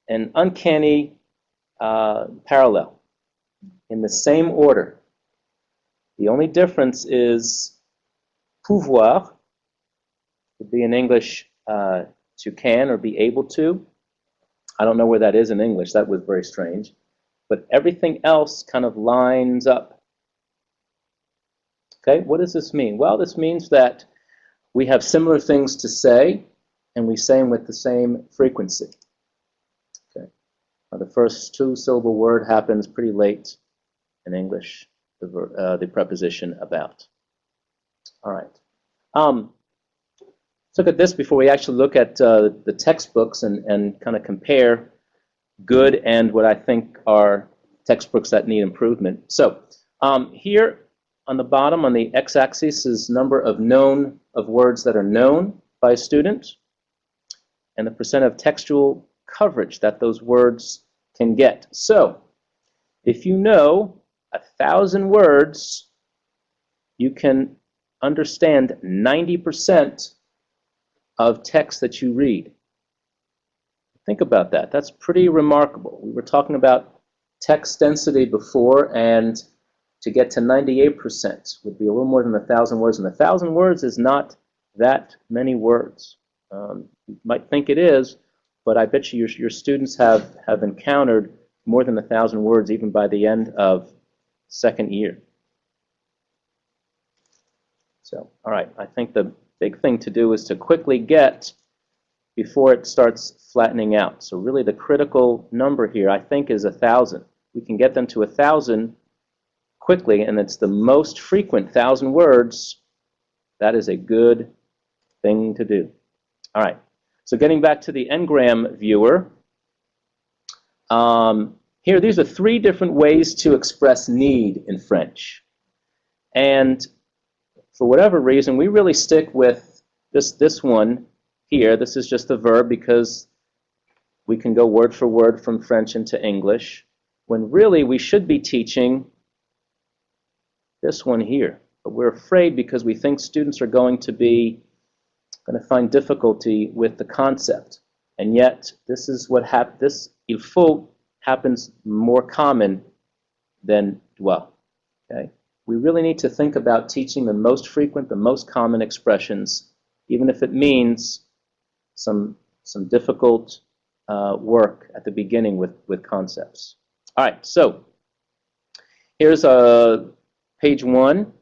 an uncanny parallel in the same order. The only difference is pouvoir, would be in English to can or be able to. I don't know where that is in English. That was very strange. But everything else kind of lines up. Okay, what does this mean? Well, this means that we have similar things to say, and we say them with the same frequency. Okay, now, the first 2-syllable word happens pretty late in English, the preposition about. All right. Let's look at this before we actually look at the textbooks and kind of compare good and what I think are textbooks that need improvement. So here on the bottom, on the x-axis, is number of words that are known by a student, and the percent of textual coverage that those words can get. So if you know 1,000 words, you can understand 90% of text that you read. Think about that. That's pretty remarkable. We were talking about text density before, and to get to 98% would be a little more than 1,000 words. And 1,000 words is not that many words. You might think it is, but I bet you your students have encountered more than 1,000 words even by the end of second year. So, all right, I think the big thing to do is to quickly get before it starts flattening out. So really the critical number here, I think, is 1,000. We can get them to 1,000 quickly, and it's the most frequent 1,000 words. That is a good thing to do. All right. So getting back to the Ngram viewer, here, these are 3 different ways to express need in French. And for whatever reason, we really stick with this one here. This is just the verb because we can go word for word from French into English, when really we should be teaching this one here. But we're afraid because we think students are going to find difficulty with the concept. And yet, this is what this il faut happens more common than doit. Okay? We really need to think about teaching the most frequent, the most common expressions, even if it means some difficult work at the beginning with concepts. All right, so here's page 1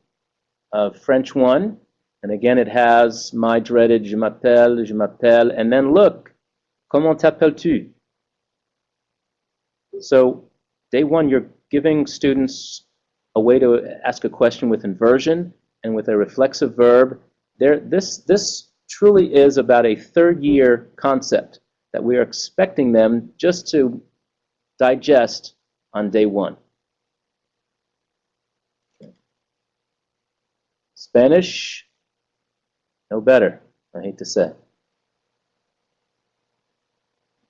of French 1. And again, it has my dreaded je m'appelle, and then look, comment t'appelles-tu? So day 1, you're giving students a way to ask a question with inversion and with a reflexive verb. This truly is about a 3rd-year concept that we are expecting them just to digest on day 1. Spanish, no better, I hate to say.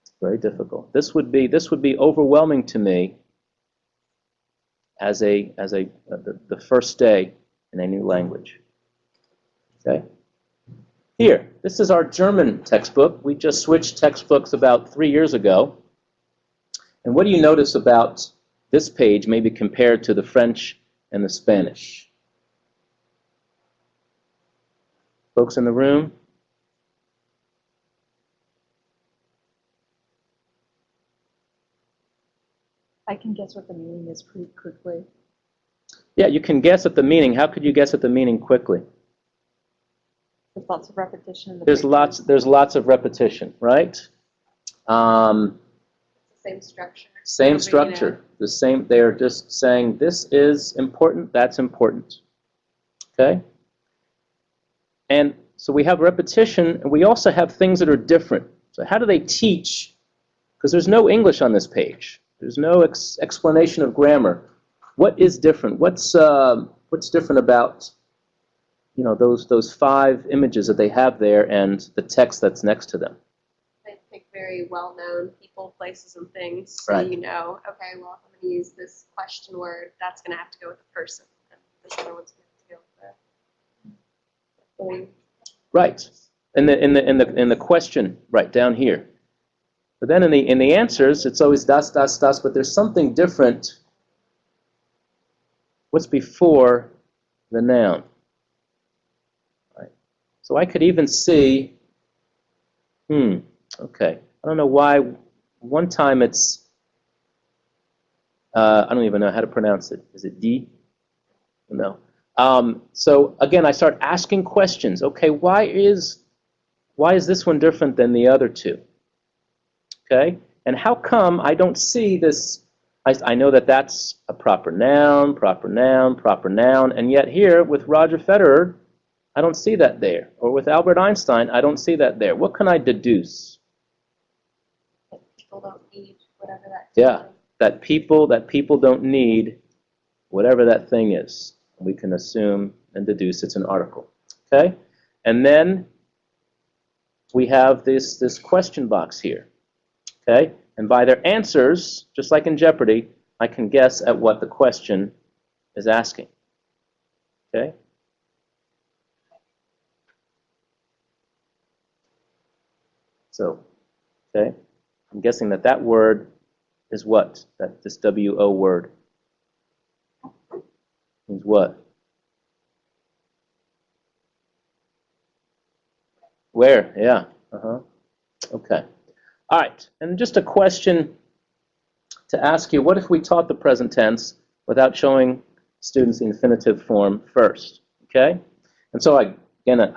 It's very difficult. This would be overwhelming to me as the first day in a new language. Okay? Here, this is our German textbook. We just switched textbooks about 3 years ago. And what do you notice about this page, maybe compared to the French and the Spanish? Folks in the room? I can guess what the meaning is pretty quickly. Yeah, you can guess at the meaning. How could you guess at the meaning quickly? There's lots of repetition in the There's lots of repetition, right? Same structure. Same structure. The same. They're just saying this is important. That's important. Okay. And so we have repetition, and we also have things that are different. So how do they teach? Because there's no English on this page. There's no explanation of grammar. What is different? What's different about those 5 images that they have there and the text that's next to them? They pick very well-known people, places, and things, so right. you know, okay, well, if I'm going to use this question word, that's going to have to go with a person, and this other one's going to have to go with right. In the question, right down here. But then in the answers, it's always das, but there's something different. What's before the noun? Right. So I could even see, okay. I don't know why. One time it's, I don't even know how to pronounce it. Is it D? No. So again, I start asking questions. Okay, why is this one different than the other 2? Okay, and how come I don't see this? I know that that's a proper noun, and yet here with Roger Federer, I don't see that there. Or with Albert Einstein, I don't see that there. What can I deduce? That people don't need whatever that yeah, is. that people don't need whatever that thing is. We can assume and deduce it's an article. Okay? And then we have this question box here. Okay? And by their answers, just like in Jeopardy, I can guess at what the question is asking. Okay? So, okay? I'm guessing that word is what? This W-O word means what? Where? Yeah. Okay. All right. And just a question to ask you, what if we taught the present tense without showing students the infinitive form first? Okay? And so I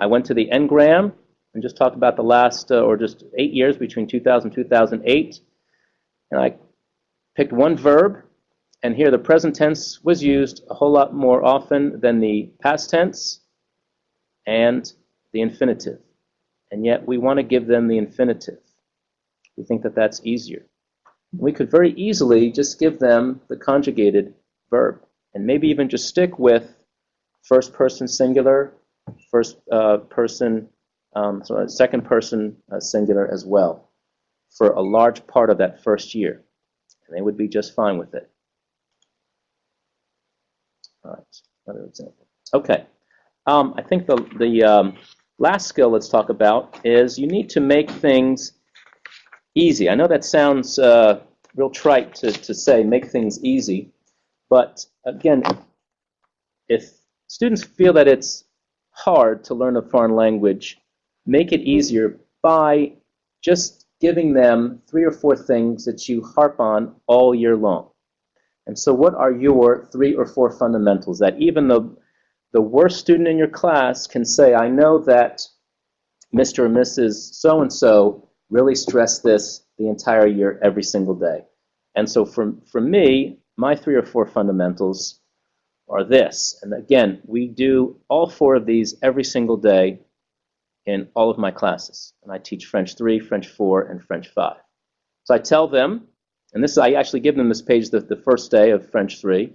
went to the Ngram and just talked about the last, or just 8 years between 2000 and 2008. And I picked one verb, and here the present tense was used a whole lot more often than the past tense and the infinitive. and yet we want to give them the infinitive. We think that that's easier. We could very easily just give them the conjugated verb, and maybe even just stick with first person singular, second person singular as well for a large part of that first year, and they would be just fine with it. All right, another example. Okay, I think the last skill let's talk about is you need to make things easy. I know that sounds real trite to say, make things easy, but again, if students feel that it's hard to learn a foreign language, make it easier by just giving them 3 or 4 things that you harp on all year long. And so what are your 3 or 4 fundamentals that even the worst student in your class can say, I know that Mr. or Mrs. So-and-so really stress this the entire year, every single day. And so for me, my 3 or 4 fundamentals are this. And again, we do all 4 of these every single day in all of my classes. And I teach French 3, French 4, and French 5. So I tell them, and this I actually give them this page the first day of French 3.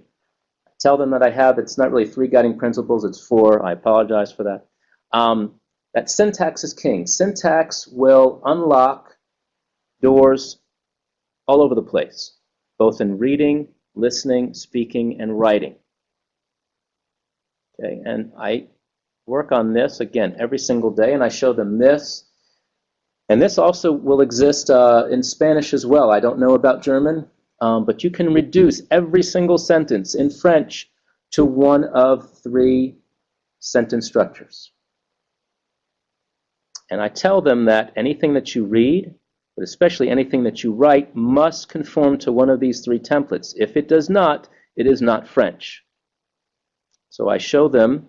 I tell them that I have, it's not really 3 guiding principles, it's 4. I apologize for that. That syntax is king. Syntax will unlock doors all over the place, both in reading, listening, speaking, and writing. Okay, and I work on this, again, every single day, and I show them this. And this also will exist in Spanish as well. I don't know about German, but you can reduce every single sentence in French to one of 3 sentence structures. And I tell them that anything that you read, but especially anything that you write, must conform to one of these 3 templates. If it does not, it is not French. So I show them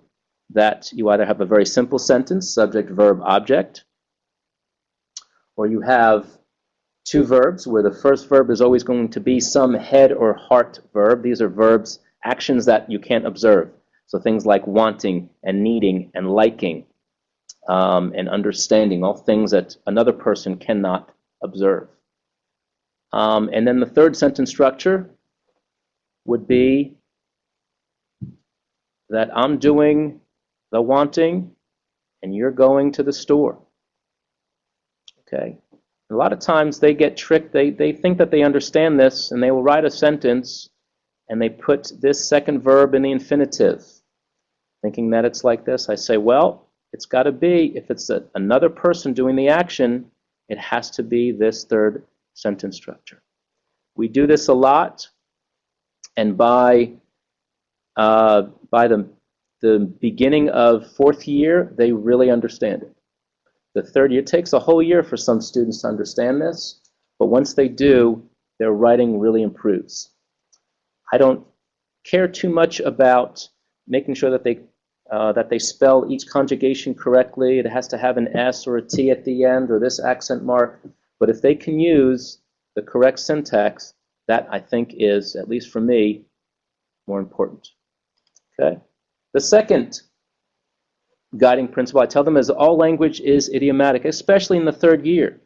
that you either have a very simple sentence, subject, verb, object, or you have 2 verbs where the first verb is always going to be some head or heart verb. These are verbs, actions that you can't observe. So things like wanting and needing and liking and understanding, all things that another person cannot observe. And then the third sentence structure would be that I'm doing the wanting and you're going to the store. Okay? A lot of times they get tricked. They think that they understand this, and they will write a sentence and they put this second verb in the infinitive, thinking that it's like this. I say, well, it's got to be, if it's another person doing the action, it has to be this third sentence structure. We do this a lot, and by the beginning of 4th year, they really understand it. The 3rd year, it takes a whole year for some students to understand this, but once they do, their writing really improves. I don't care too much about making sure that they spell each conjugation correctly. It has to have an S or a T at the end or this accent mark, but if they can use the correct syntax, that I think is, at least for me, more important. Okay? The second guiding principle I tell them is all language is idiomatic, especially in the 3rd year.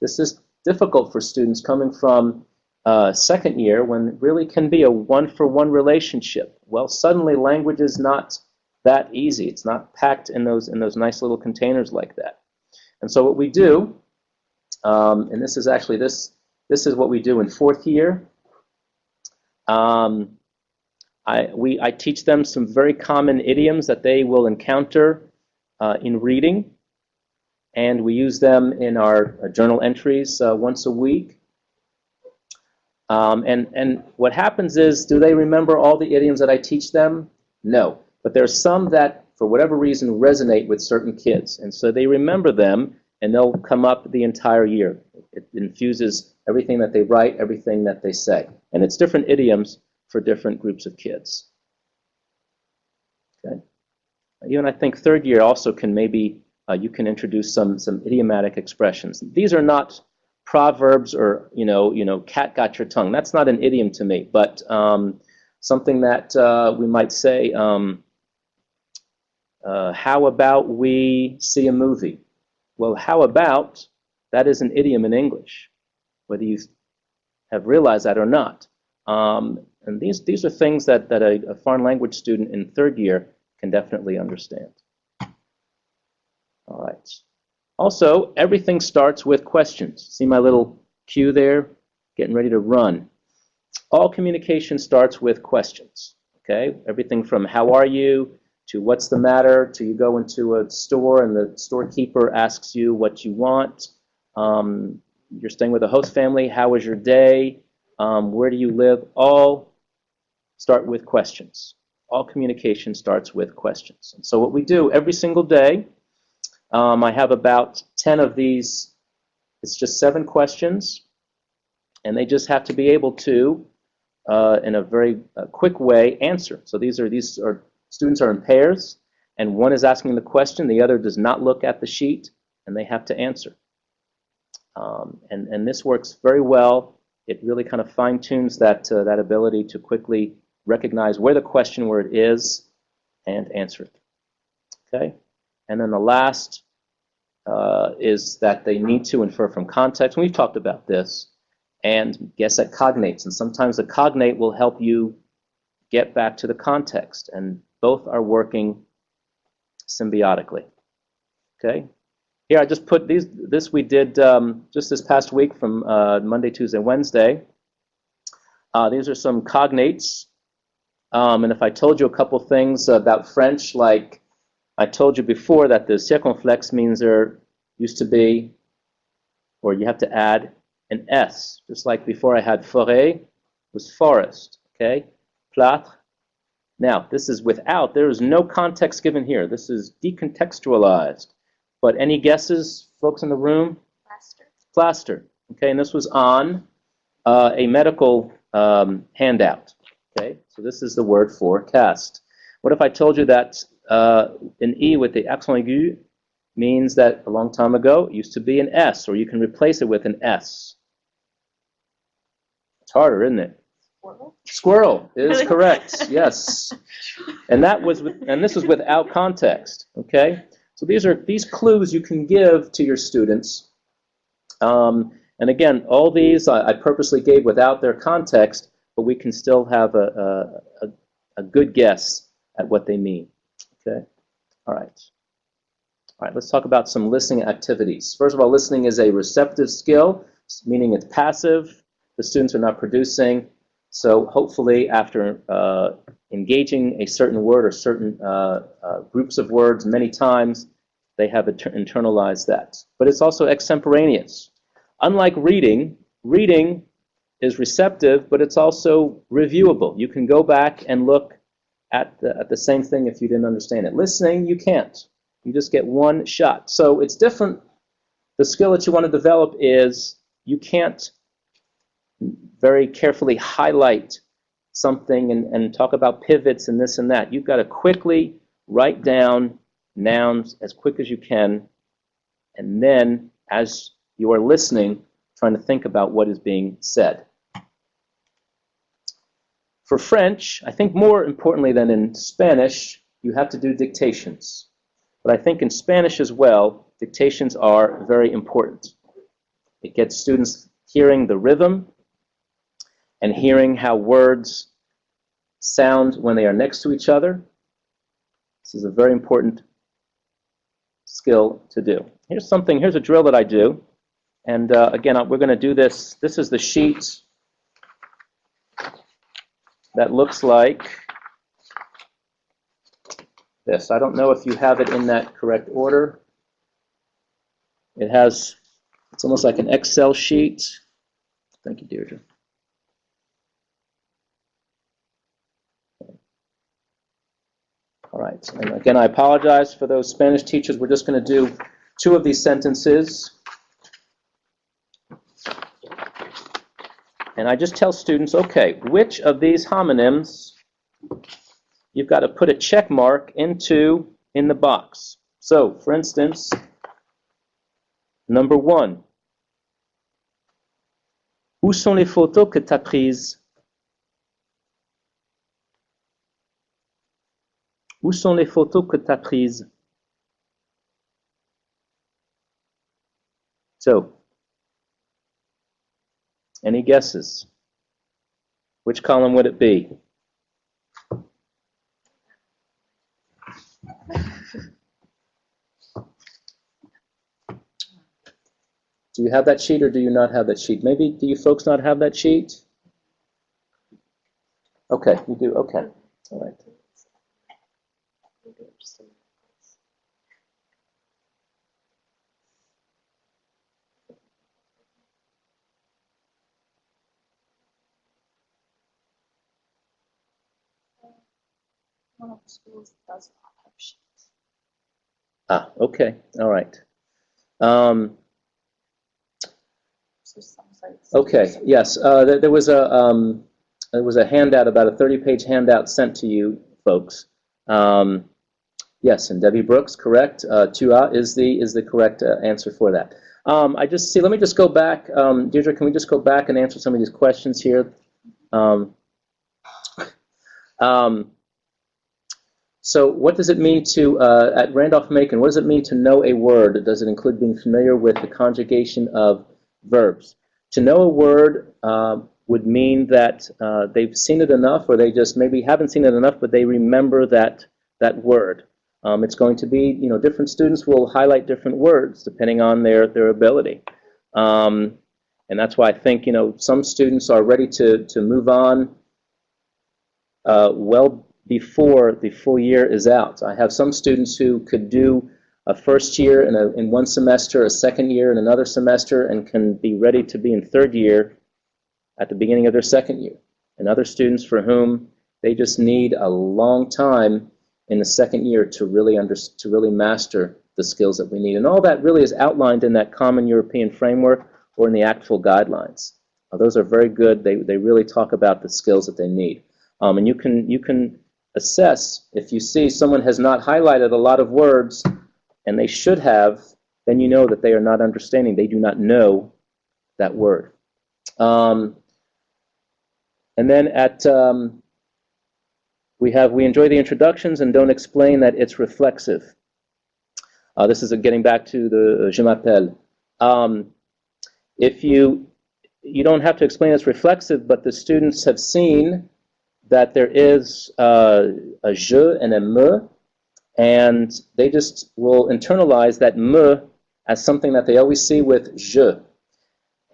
This is difficult for students coming from 2nd year when it really can be a one-for-one relationship. Well, suddenly language is not that easy. It's not packed in those nice little containers like that. And so what we do, and this is actually this is what we do in 4th year. I teach them some very common idioms that they will encounter in reading, and we use them in our journal entries once a week. And what happens is, do they remember all the idioms that I teach them? No, but there are some that, for whatever reason, resonate with certain kids, and so they remember them, and they'll come up the entire year. It infuses everything that they write, everything that they say, and it's different idioms for different groups of kids. Okay. Even I think 3rd year also can maybe you can introduce some idiomatic expressions. These are not proverbs or cat got your tongue. That's not an idiom to me, but something that we might say. How about we see a movie? Well, how about that is an idiom in English, whether you have realized that or not. And these are things that a foreign language student in third year can definitely understand. All right. Also, everything starts with questions. See my little cue there? Getting ready to run. All communication starts with questions. Okay? Everything from how are you to what's the matter to you go into a store and the storekeeper asks you what you want. You're staying with a host family. How was your day? Where do you live? All start with questions. All communication starts with questions. And so what we do every single day, I have about 10 of these. It's just 7 questions, and they just have to be able to, in a very quick way, answer. So these are students are in pairs, and one is asking the question, the other does not look at the sheet, and they have to answer. And this works very well. It really kind of fine-tunes that ability to quickly recognize where the question word is and answer it. Okay? And then the last is that they need to infer from context. We've talked about this. And guess at cognates. And sometimes the cognate will help you get back to the context. And both are working symbiotically. Okay? Here I just put this we did just this past week from Monday, Tuesday, Wednesday. These are some cognates. And if I told you a couple things about French, like I told you before that the circonflexe means there used to be, or you have to add an S. Just like before I had forêt, was forest. Okay? Plâtre. Now, this is without, there is no context given here. This is decontextualized. But any guesses, folks in the room? Plaster. Plaster. Okay, and this was on a medical handout. Okay, so this is the word for cast. What if I told you that an E with the accent aigu means that a long time ago it used to be an S, or you can replace it with an S? It's harder, isn't it? Squirrel. Squirrel is correct. Yes, and this is without context. Okay, so these clues you can give to your students. And again, all these I purposely gave without their context, but we can still have a good guess at what they mean. Okay, all right. All right, let's talk about some listening activities. First of all, listening is a receptive skill, meaning it's passive. The students are not producing. So hopefully after engaging a certain word or certain groups of words many times, they have internalized that. But it's also extemporaneous. Unlike reading, reading is receptive, but it's also reviewable. You can go back and look at the same thing if you didn't understand it. Listening, you can't. You just get one shot. So it's different. The skill that you want to develop is you can't very carefully highlight something and talk about pivots and this and that. You've got to quickly write down nouns as quick as you can, and then as you are listening, trying to think about what is being said. For French, I think more importantly than in Spanish, you have to do dictations. But I think in Spanish as well, dictations are very important. It gets students hearing the rhythm and hearing how words sound when they are next to each other. This is a very important skill to do. Here's a drill that I do. And again, we're going to do this. This is the sheet that looks like this. I don't know if you have it in that correct order. It's almost like an Excel sheet. Thank you, Deirdre. All right, and again, I apologize for those Spanish teachers. We're just going to do 2 of these sentences. And I just tell students, okay, which of these homonyms you've got to put a check mark in the box. So, for instance, number 1. Où sont les photos que tu as prises? Où sont les photos que tu as prises? So, any guesses? Which column would it be? Do you have that sheet or do you not have that sheet? Maybe do you folks not have that sheet? Okay, you do. Okay. All right. One of the schools does not have sheets. Ah, okay. All right. So some sites. Okay. Yes. There was a handout, about a 30-page handout sent to you folks. Yes, and Debbie Brooks, correct. 2A is the correct answer for that. I just see. Let me just go back. Deirdre, can we just go back and answer some of these questions here? So what does it mean to, at Randolph-Macon, what does it mean to know a word? Does it include being familiar with the conjugation of verbs? To know a word would mean that they've seen it enough, or they just maybe haven't seen it enough, but they remember that word. It's going to be, different students will highlight different words depending on their ability. And that's why I think, some students are ready to move on well before the full year is out. I have some students who could do a first year in one semester, a second year in another semester, and can be ready to be in third year at the beginning of their second year. And other students for whom they just need a long time in the second year to really master the skills that we need. And all that really is outlined in that Common European Framework or in the ACTFL guidelines. Those are very good. They really talk about the skills that they need. And you can assess if you see someone has not highlighted a lot of words and they should have, then you know that they are not understanding. They do not know that word. And then at we enjoy the introductions and don't explain that it's reflexive. This is getting back to the je m'appelle. If you don't have to explain it's reflexive, but the students have seen that there is a je and a me, and they just will internalize that me as something that they always see with je.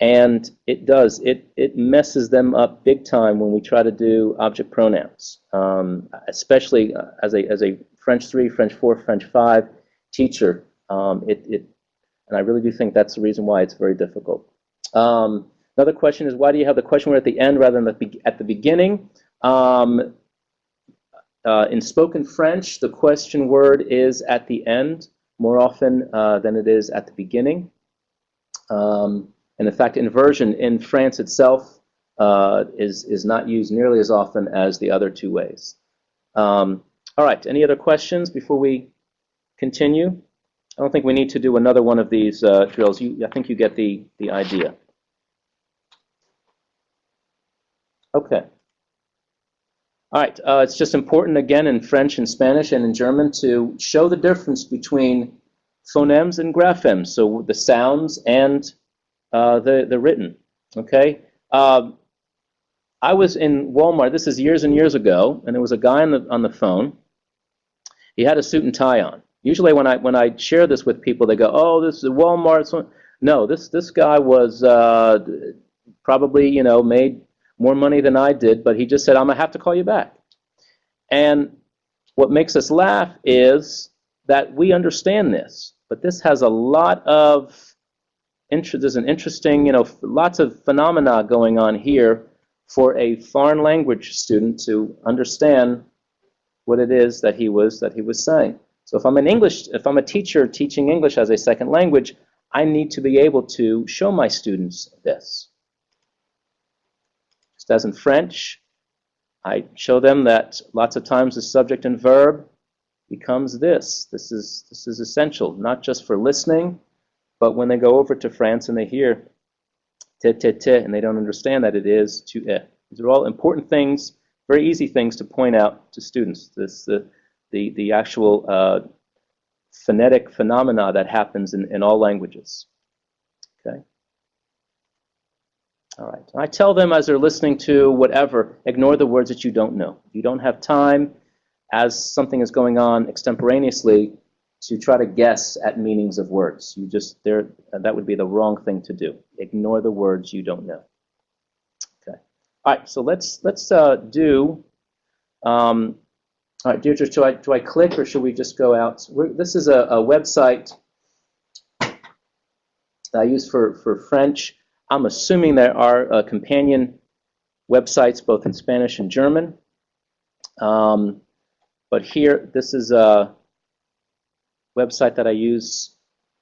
And it does. It messes them up big time when we try to do object pronouns, especially as a French 3, French 4, French 5 teacher. And I really do think that's the reason why it's very difficult. Another question is, why do you have the question word at the end rather than at the beginning? In spoken French, the question word is at the end more often than it is at the beginning. And in fact, inversion in France itself is not used nearly as often as the other two ways. All right, any other questions before we continue? I don't think we need to do another one of these drills. I think you get the idea. Okay. All right, it's just important, again, in French and Spanish and in German to show the difference between phonemes and graphemes, so the sounds and the written, okay? I was in Walmart, this is years and years ago, and there was a guy on the phone. He had a suit and tie on. Usually when I share this with people, they go, oh, this is Walmart. No, this guy was probably, made more money than I did, but he just said, I'm going to have to call you back. And what makes us laugh is that we understand this, but this has a lot of there's an interesting, lots of phenomena going on here for a foreign language student to understand what it is that he was saying. So if I'm a teacher teaching English as a second language, I need to be able to show my students this. Just as in French, I show them that lots of times the subject and verb becomes this. This is essential, not just for listening, but when they go over to France and they hear te te te and they don't understand that it is tu es. These are all important things, very easy things to point out to students. The actual phonetic phenomena that happens in all languages. Okay. All right. I tell them as they're listening to whatever, ignore the words that you don't know. You don't have time, as something is going on extemporaneously, to try to guess at meanings of words. You just that would be the wrong thing to do. Ignore the words you don't know. Okay. All right. So let's do. All right, Deirdre, do I click or should we just go out? This is a website that I use for French. I'm assuming there are companion websites both in Spanish and German. But here, this is a website that I use.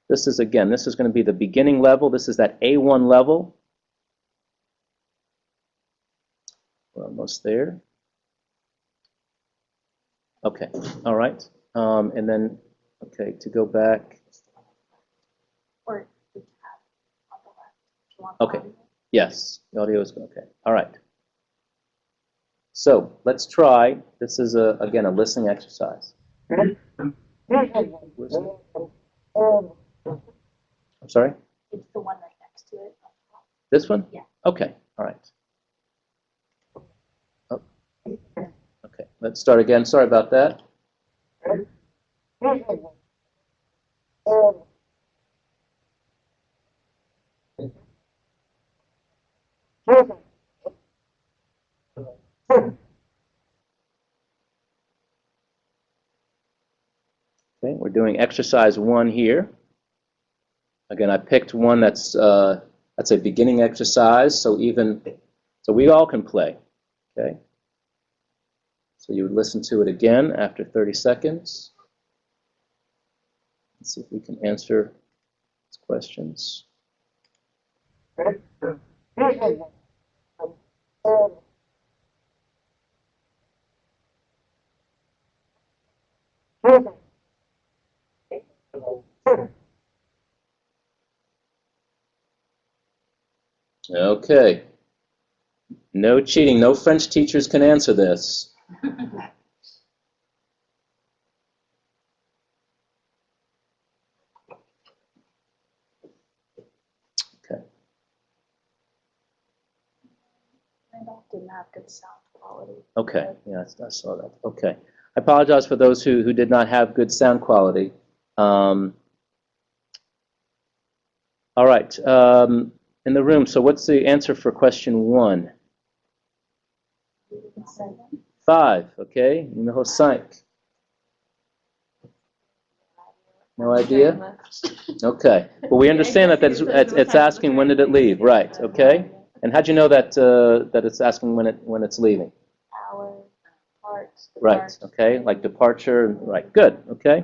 This is going to be the beginning level. This is that A1 level. We're almost there. Okay, all right. And then, okay, to go back. Or the tab on the left. If you want Okay, audio. yes, the audio is okay. All right. So let's try. This is, again, a listening exercise. I'm sorry? It's the one right next to it. This one? Yeah. Okay, all right. Oh. Okay, let's start again. Sorry about that. Okay, we're doing exercise 1 here. Again, I picked one that's a beginning exercise, so we all can play. Okay. So you would listen to it again after 30 seconds. Let's see if we can answer these questions. Okay. No cheating. No French teachers can answer this. Okay. I didn't have good sound quality. Okay. Yeah, I saw that. Okay. I apologize for those who did not have good sound quality. All right. In the room, so what's the answer for question 1? 5, okay? Numéro 5. No idea? Okay. But we understand that it's asking when did it leave, right? Okay. And how'd you know that that it's asking when it's leaving? Hour, parts. Right. Okay. Like departure. Right. Good. Okay.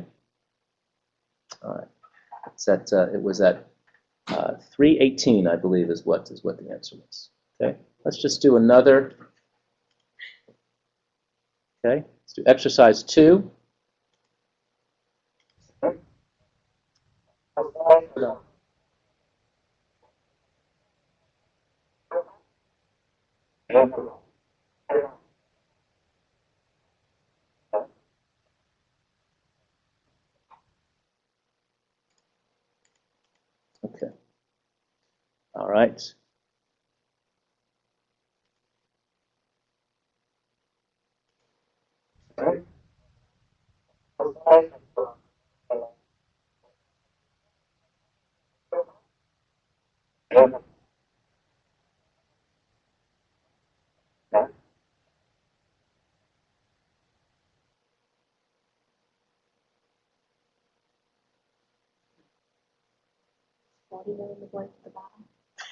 All right. It's at it was at 3:18, I believe, is what the answer was. Okay. Let's just do another. Okay. Let's do exercise 2. Okay. All right.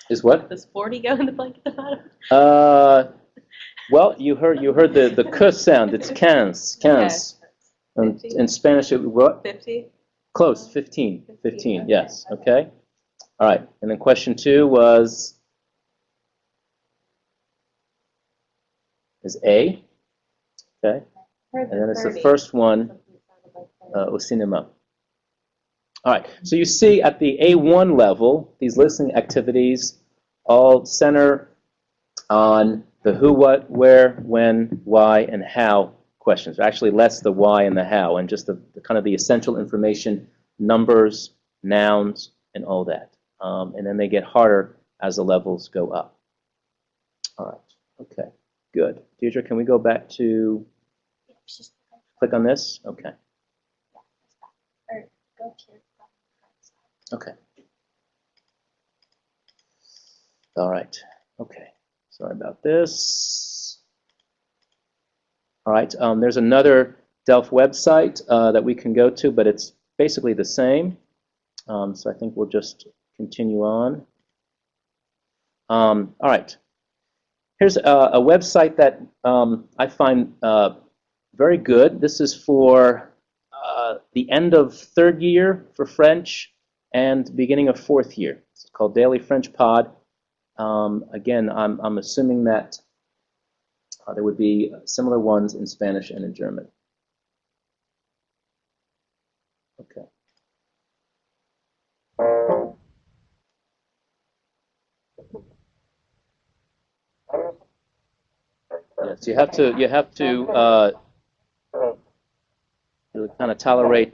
Is what? Does 40 go in the blank at the bottom? Well, you heard the k sound. It's quinze. Quinze. And in Spanish, it what? 50? Close. 15. 15. 15. Yes. Okay. All right. And then question 2 is A. Okay. And then it's the first one, au cinéma. All right. So you see at the A1 level, these listening activities all center on the who, what, where, when, why, and how questions. Actually, less the why and the how, and just the kind of the essential information, numbers, nouns, and all that. and then they get harder as the levels go up. All right, okay, good. Deirdre, can we go back to, click on this? Okay. Or go to your Okay. All right, okay. Sorry about this. All right, there's another Delft website that we can go to, but it's basically the same. So I think we'll just continue on. All right. Here's a website that I find very good. This is for the end of third year for French and beginning of fourth year. It's called Daily French Pod. Again, I'm assuming that there would be similar ones in Spanish and in German. Okay. Yes, you have to kind of tolerate.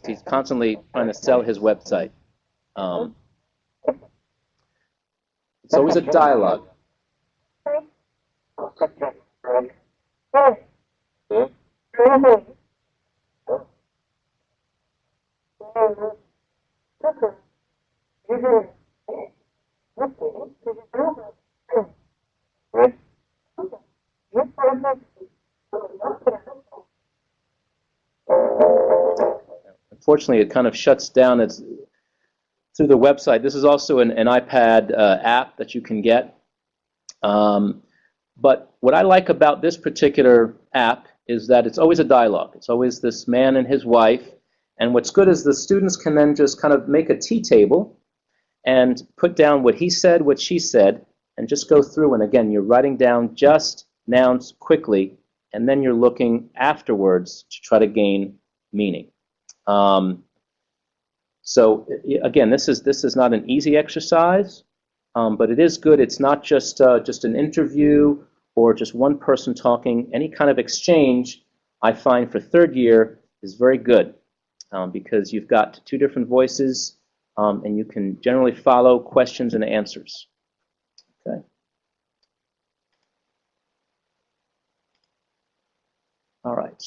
He's constantly trying to sell his website. It's always a dialogue. Unfortunately, it kind of shuts down its through the website. This is also an iPad app that you can get. But what I like about this particular app is that it's always a dialogue. It's always this man and his wife. And what's good is the students can then just kind of make a tea table and put down what he said, what she said, and just go through. And again, you're writing down just nouns quickly, and then you're looking afterwards to try to gain meaning. So again, this is not an easy exercise, but it is good. It's not just an interview or just one person talking. Any kind of exchange, I find for third year is very good because you've got two different voices, and you can generally follow questions and answers. Okay. All right.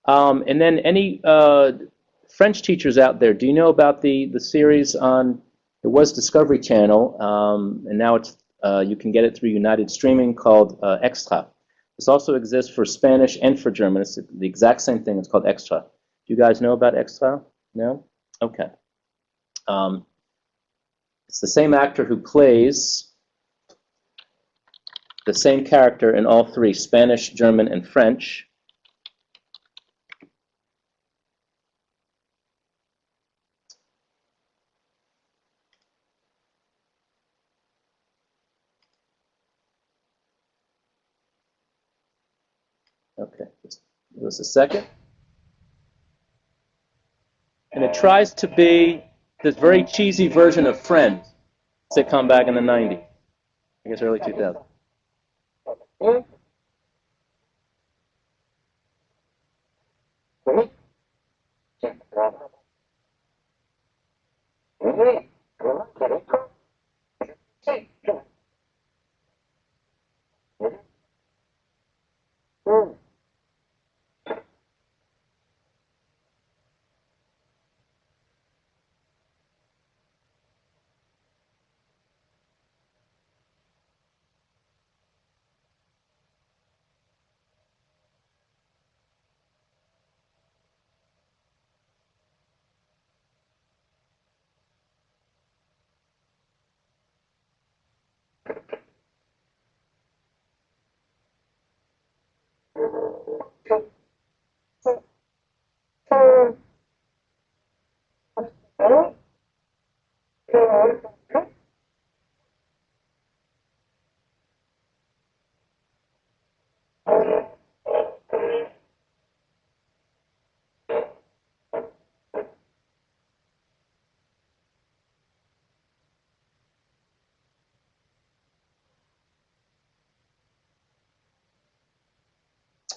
And then any French teachers out there, do you know about the series on, it was Discovery Channel, and now it's you can get it through United Streaming, called Extra. This also exists for Spanish and for German. It's the exact same thing. It's called Extra. Do you guys know about Extra? No? Okay. It's the same actor who plays the same character in all three, Spanish, German, and French. Okay, just give us a second. And it tries to be this very cheesy version of Friends, sitcom back in the 90s, I guess early 2000s.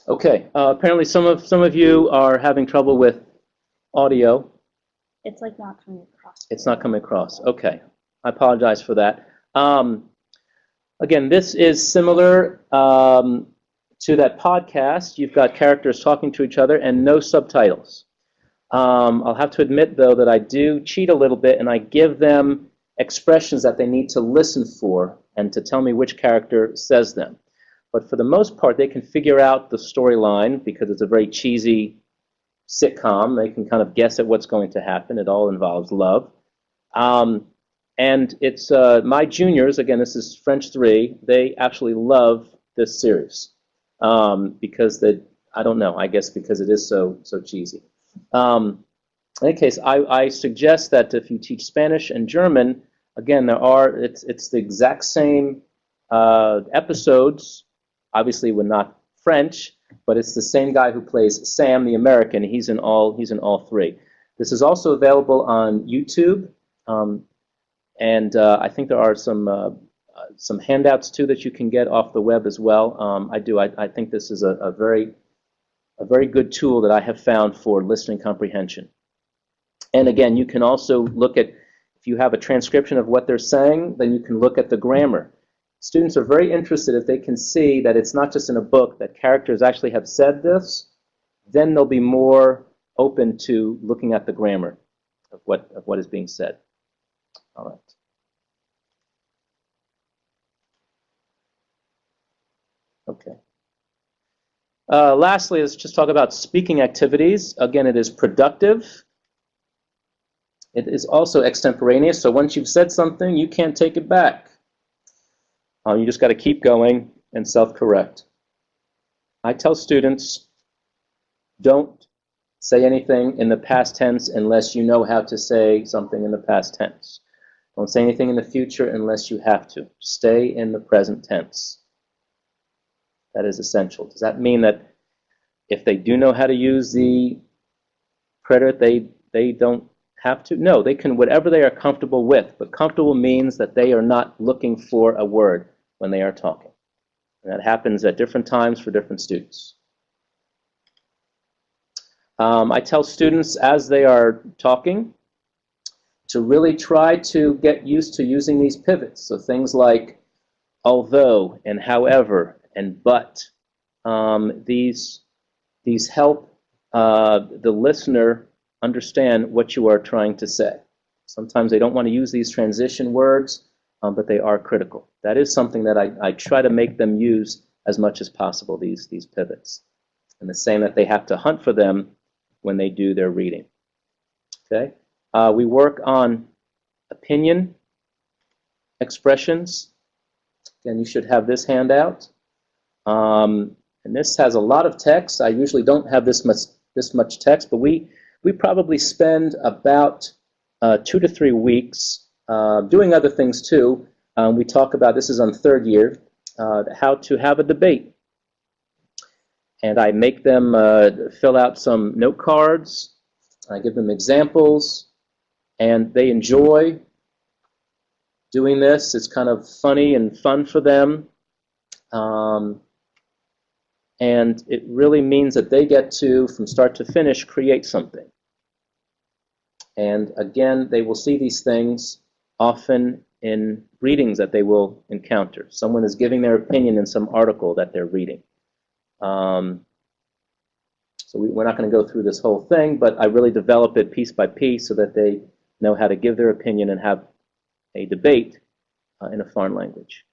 Okay, apparently some of you are having trouble with audio. It's like not coming across. It's not coming across. Okay. I apologize for that. Again, this is similar to that podcast. You've got characters talking to each other and no subtitles. I'll have to admit, though, that I do cheat a little bit, and I give them expressions that they need to listen for and to tell me which character says them. But for the most part, they can figure out the storyline because it's a very cheesy sitcom. They can kind of guess at what's going to happen. It all involves love. And it's my juniors, again, this is French 3, they absolutely love this series because I don't know, I guess because it is so cheesy. In any case, I suggest that if you teach Spanish and German, again, it's the exact same episodes. Obviously, we're not French, but it's the same guy who plays Sam, the American. He's in all 3. This is also available on YouTube, and I think there are some handouts too that you can get off the web as well. I think this is a very good tool that I have found for listening comprehension. And again, you can also look at, if you have a transcription of what they're saying, then you can look at the grammar. Students are very interested if they can see that it's not just in a book, that characters actually have said this, then they'll be more open to looking at the grammar of what is being said. All right. Okay. Lastly, let's just talk about speaking activities. Again, it is productive. It is also extemporaneous, so once you've said something, you can't take it back. You just got to keep going and self-correct. I tell students, don't say anything in the past tense unless you know how to say something in the past tense. Don't say anything in the future unless you have to. Stay in the present tense. That is essential. Does that mean that if they do know how to use the preterite, they don't have to? No, they can, whatever they are comfortable with. But comfortable means that they are not looking for a word when they are talking. And that happens at different times for different students. I tell students as they are talking to really try to get used to using these pivots. So things like although and however and but. These help the listener understand what you are trying to say. Sometimes they don't want to use these transition words, but they are critical. That is something that I try to make them use as much as possible, these pivots. And the same that they have to hunt for them when they do their reading. Okay? We work on opinion expressions. Again, you should have this handout. And this has a lot of text. I usually don't have this much text, but we probably spend about 2 to 3 weeks doing other things too. We talk about, this is on 3rd year, how to have a debate. And I make them fill out some note cards. I give them examples, and they enjoy doing this. It's kind of funny and fun for them. And it really means that they get to, from start to finish, create something. And again, they will see these things often in readings that they will encounter. Someone is giving their opinion in some article that they're reading. So we're not going to go through this whole thing, but I really develop it piece by piece so that they know how to give their opinion and have a debate in a foreign language.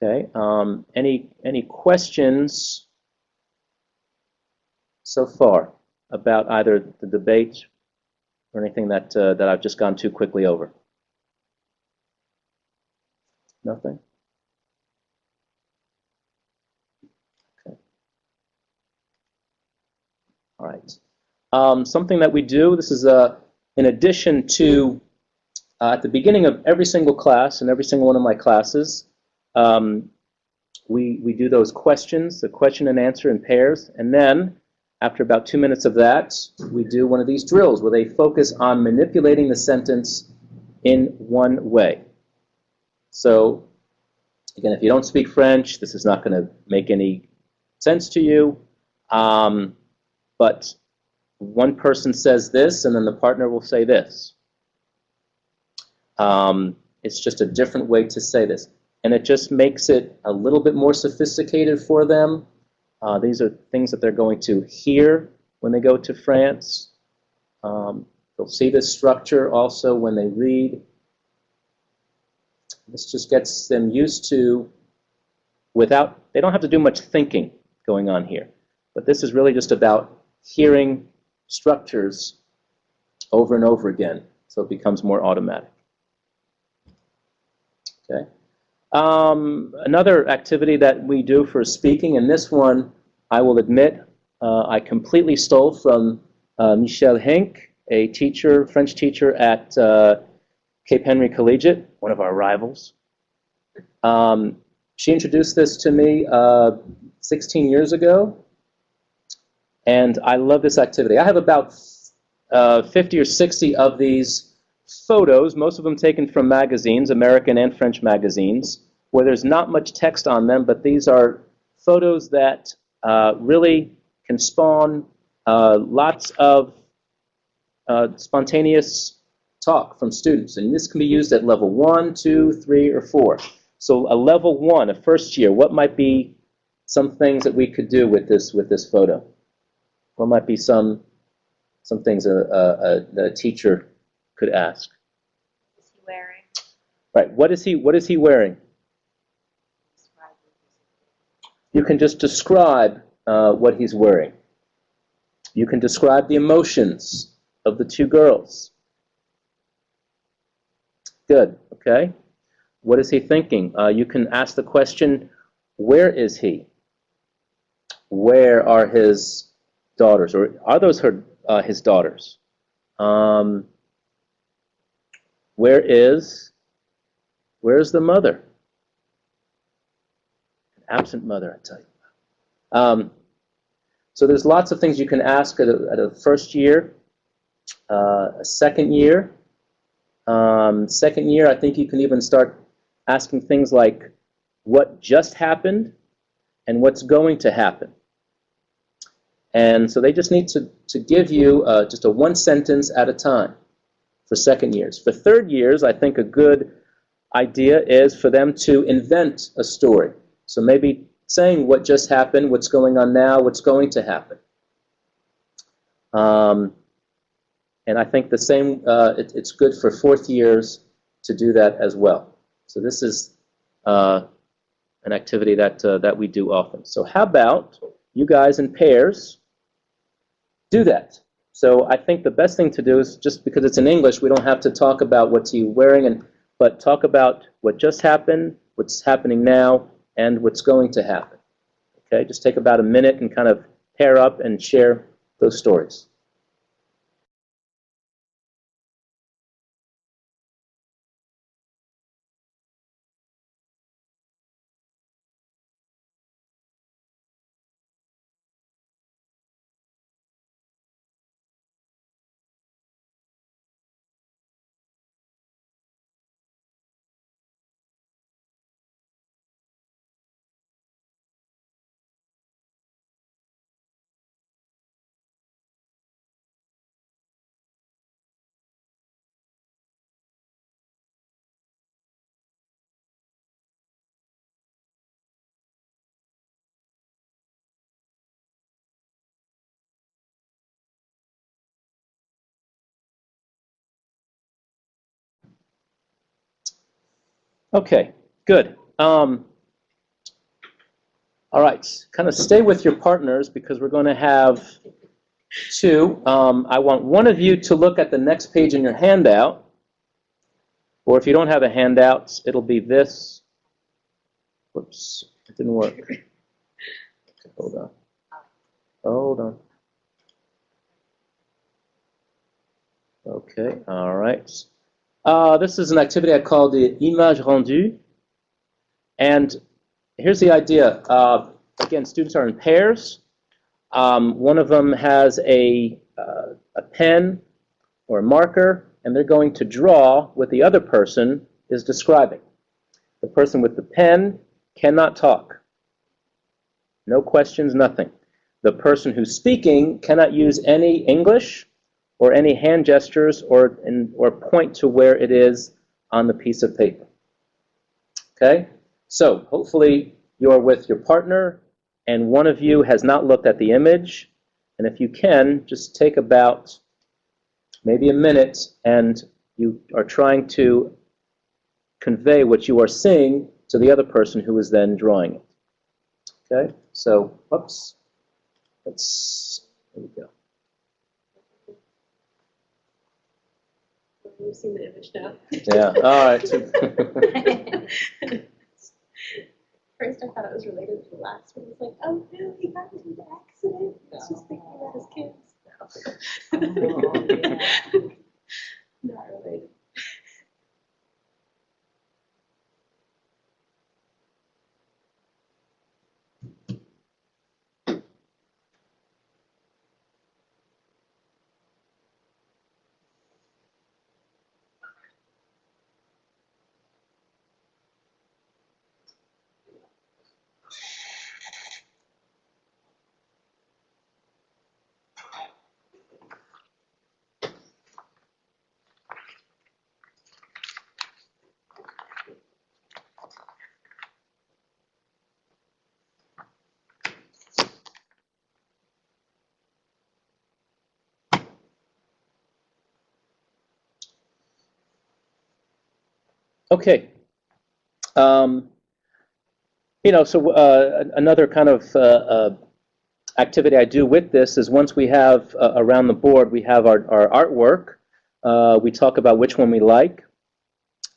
Okay. Any questions so far about either the debate or anything that I've just gone too quickly over? Nothing? Okay. All right. Something that we do, this is in addition to, at the beginning of every single class, in every single one of my classes, we do those questions, the question and answer in pairs, and then after about 2 minutes of that, we do one of these drills where they focus on manipulating the sentence in one way. So, again, if you don't speak French, this is not going to make any sense to you, but one person says this, and then the partner will say this. It's just a different way to say this. And it just makes it a little bit more sophisticated for them. These are things that they're going to hear when they go to France. They'll see this structure also when they read. This just gets them used to, they don't have to do much thinking going on here. But this is really just about hearing structures over and over again, so it becomes more automatic. Okay. Another activity that we do for speaking, and this one, I will admit, I completely stole from Michelle Henk, a teacher, French teacher at Cape Henry Collegiate, one of our rivals. She introduced this to me 16 years ago, and I love this activity. I have about 50 or 60 of these photos, most of them taken from magazines, American and French magazines, where there's not much text on them, but these are photos that really can spawn lots of spontaneous talk from students. And this can be used at level 1, 2, 3, or 4. So a level 1, a first year, what might be some things that we could do with this photo? What might be some things a teacher could ask? What is he wearing? Right. What is he wearing? You can just describe what he's wearing. You can describe the emotions of the two girls. Good. Okay. What is he thinking? You can ask the question, where is he? Where are his daughters? Or are those his daughters? Where's the mother? An absent mother, I tell you. So there's lots of things you can ask at a first year, a second year. Second year, I think you can even start asking things like what just happened and what's going to happen. And so they just need to give you just a one sentence at a time for second years. For third years, I think a good idea is for them to invent a story. So maybe saying what just happened, what's going on now, what's going to happen. And I think the same, it's good for fourth years to do that as well. So this is an activity that we do often. So how about you guys in pairs do that? So I think the best thing to do is, just because it's in English, we don't have to talk about what's he wearing, but talk about what just happened, what's happening now, and what's going to happen. Okay, just take about a minute and kind of pair up and share those stories. Okay, good. All right, kind of stay with your partners because we're going to have two. I want one of you to look at the next page in your handout, or if you don't have a handout, it'll be this. Whoops, it didn't work. Okay, hold on. Hold on. Okay, all right. This is an activity I call the image rendue. And here's the idea. Again, students are in pairs. One of them has a pen or a marker, and they're going to draw what the other person is describing. The person with the pen cannot talk. No questions, nothing. The person who's speaking cannot use any English or any hand gestures or point to where it is on the piece of paper. Okay? So hopefully you're with your partner and one of you has not looked at the image. And if you can, just take about maybe a minute and you are trying to convey what you are seeing to the other person who is then drawing it. Okay? So, whoops. There we go. You've seen the image now. Yeah, all right. First, I thought it was related to the last one. It's like, oh no, he got into the accident. He's just thinking about his kids. No. Not related. Okay. So another kind of activity I do with this is once we have around the board, we have our artwork. We talk about which one we like.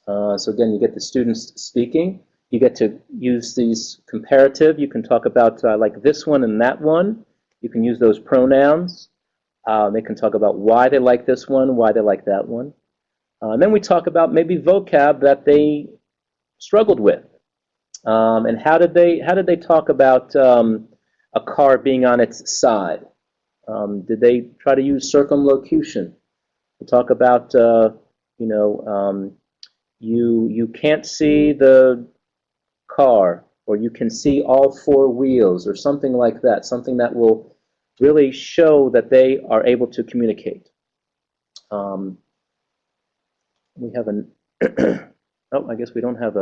So again, you get the students speaking. You get to use these comparative. You can talk about like this one and that one. You can use those pronouns. They can talk about why they like this one, why they like that one. And then we talk about maybe vocab that they struggled with. And how did they talk about a car being on its side? Did they try to use circumlocution? We talk about you can't see the car, or you can see all four wheels, or something like that. Something that will really show that they are able to communicate. We have an oh, I guess we don't have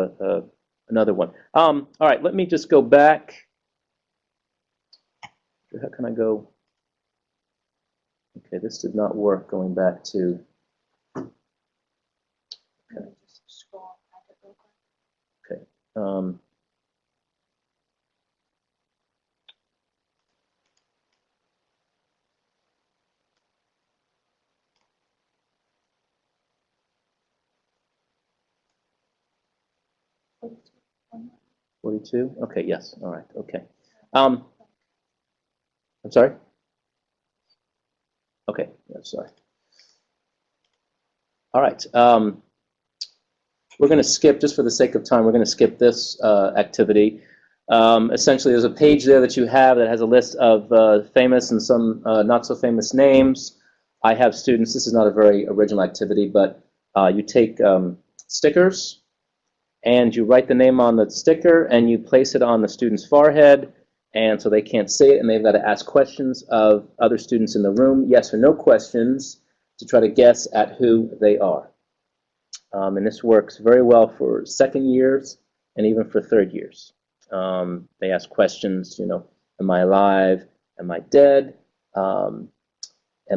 another one. All right, let me just go back. How can I go? Okay, this did not work going back to. Okay. 42? Okay, yes, all right, okay. I'm sorry? Okay, yeah, sorry. All right, we're going to skip, just for the sake of time, we're going to skip this activity. Essentially, there's a page there that you have that has a list of famous and some not so famous names. I have students, this is not a very original activity, but you take stickers, and you write the name on the sticker, and you place it on the student's forehead, and so they can't see it, and they've got to ask questions of other students in the room, yes or no questions, to try to guess at who they are. And this works very well for second years and even for third years. They ask questions, am I alive? Am I dead? Am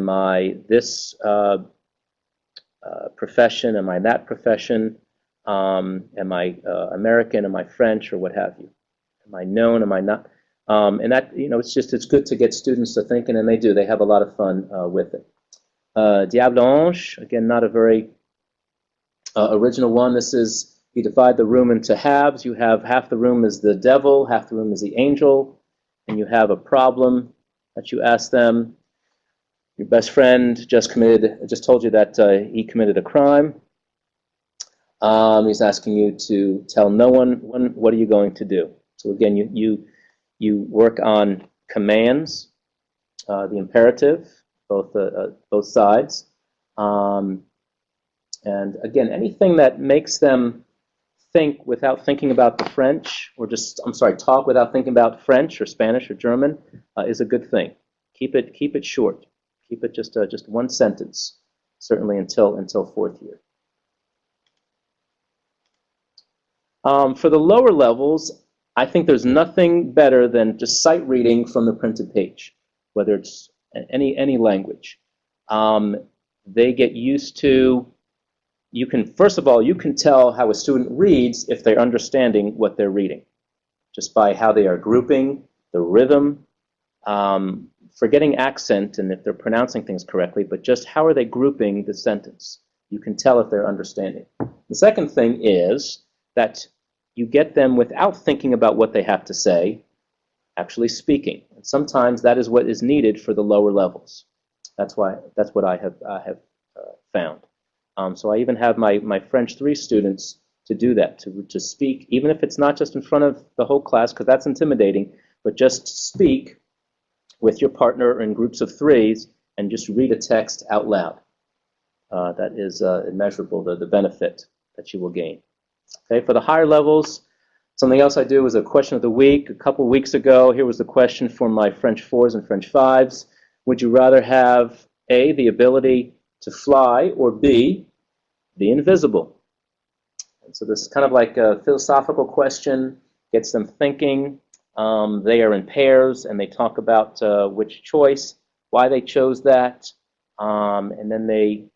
I this profession? Am I that profession? Am I American? Am I French? Or what have you? Am I known? Am I not? And that, it's good to get students to thinking, and they do. They have a lot of fun with it. Diable Ange, again, not a very original one. This is, you divide the room into halves. You have half the room is the devil, half the room is the angel, and you have a problem that you ask them. Your best friend just told you that he committed a crime. He's asking you to tell no one what are you going to do. So again, you work on commands, the imperative, both sides, and again, anything that makes them think without thinking about the French, or talk without thinking about French or Spanish or German, is a good thing. Keep it short. Keep it just one sentence, certainly until fourth year. For the lower levels, I think there's nothing better than just sight reading from the printed page, whether it's any language. They get used to, you can, first of all, you can tell how a student reads if they're understanding what they're reading, just by how they are grouping, the rhythm, forgetting accent and if they're pronouncing things correctly, but just how are they grouping the sentence. You can tell if they're understanding. The second thing is that you get them, without thinking about what they have to say, actually speaking. And sometimes that is what is needed for the lower levels. That's what I have found. So I even have my French 3 students to do that, to speak, even if it's not just in front of the whole class, because that's intimidating, but just speak with your partner in groups of 3s and just read a text out loud. That is immeasurable, the benefit that you will gain. Okay, for the higher levels, something else I do is a question of the week. A couple of weeks ago, here was the question for my French 4s and French 5s. Would you rather have A, the ability to fly, or B, be invisible? And so this is kind of like a philosophical question, gets them thinking. They are in pairs, and they talk about which choice, why they chose that, and then they,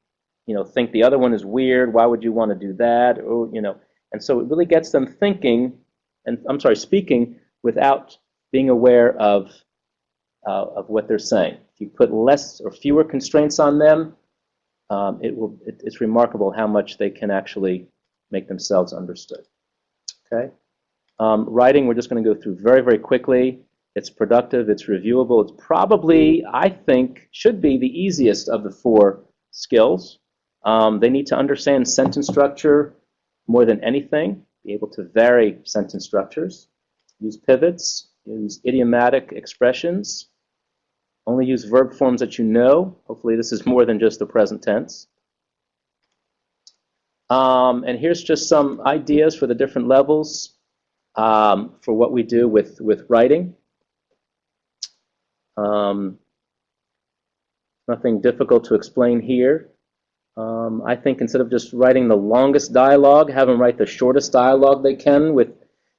think the other one is weird. Why would you want to do that? Or, and so it really gets them thinking, and speaking without being aware of what they're saying. If you put less or fewer constraints on them, it's remarkable how much they can actually make themselves understood. Okay. Writing, we're just going to go through very, very quickly. It's productive, it's reviewable. It's probably, I think, should be the easiest of the 4 skills. They need to understand sentence structure more than anything, be able to vary sentence structures, use pivots, use idiomatic expressions, only use verb forms that you know. Hopefully this is more than just the present tense. And here's just some ideas for the different levels for what we do with writing. Nothing difficult to explain here. I think instead of just writing the longest dialogue, have them write the shortest dialogue they can.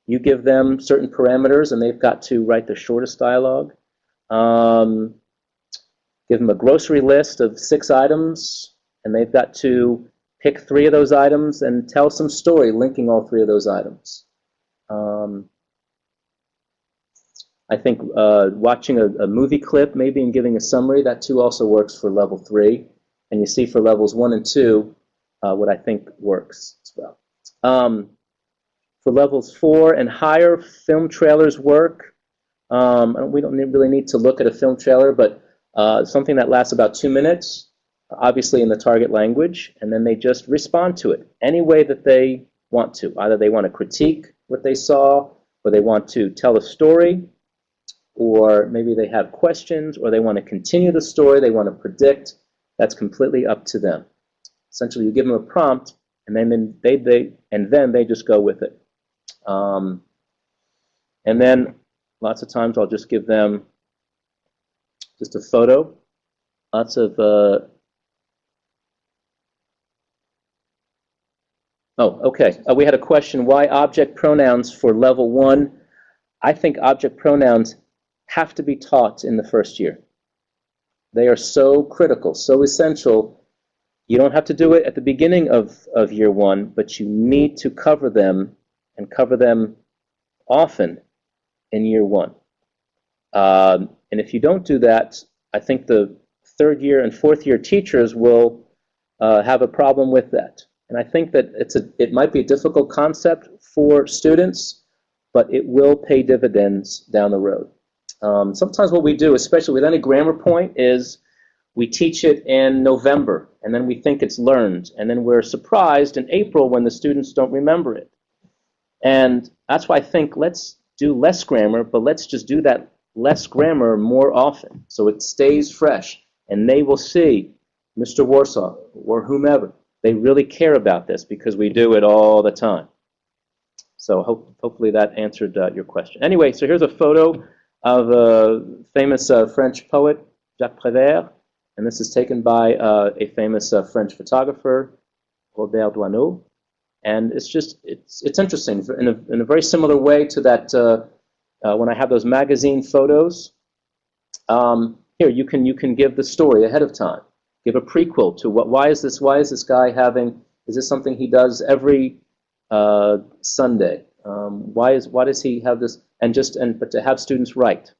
You give them certain parameters, and they've got to write the shortest dialogue. Give them a grocery list of 6 items, and they've got to pick 3 of those items and tell some story linking all 3 of those items. I think watching a movie clip maybe and giving a summary, that too also works for level 3. And you see for levels 1 and 2 what I think works as well. For levels 4 and higher, film trailers work. We don't really need to look at a film trailer, but something that lasts about 2 minutes, obviously in the target language, and then they just respond to it any way that they want to. Either they want to critique what they saw, or they want to tell a story, or maybe they have questions, or they want to continue the story, they want to predict. That's completely up to them. Essentially, you give them a prompt, and then they just go with it. And then lots of times I'll just give them just a photo. Lots of we had a question: why object pronouns for level 1? I think object pronouns have to be taught in the first year. They are so critical, so essential. You don't have to do it at the beginning of year 1, but you need to cover them, and cover them often in year 1. And if you don't do that, I think the 3rd year and 4th year teachers will have a problem with that. And I think that it might be a difficult concept for students, but it will pay dividends down the road. Sometimes what we do, especially with any grammar point, is we teach it in November, and then we think it's learned, and then we're surprised in April when the students don't remember it. And that's why I think let's do less grammar, but let's just do that less grammar more often so it stays fresh, and they will see Mr. Warsaw or whomever. They really care about this because we do it all the time. So hopefully that answered your question. Anyway, so here's a photo of a famous French poet, Jacques Prévert, and this is taken by a famous French photographer, Robert Doisneau. And it's interesting in a very similar way to that when I have those magazine photos. Here you can give the story ahead of time. Give a prequel to why is this guy having, is this something he does every Sunday? Why does he have this? But to have students write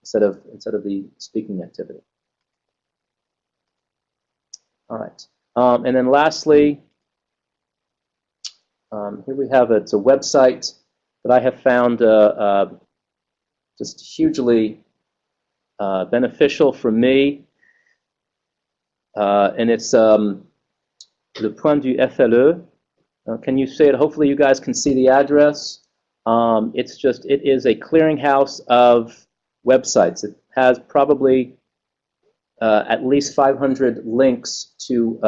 instead of the speaking activity. All right, and then lastly, here we have it's a website that I have found just hugely beneficial for me, and it's Le Point du FLE. Can you say it? Hopefully you guys can see the address. It is a clearinghouse of websites. It has probably at least 500 links to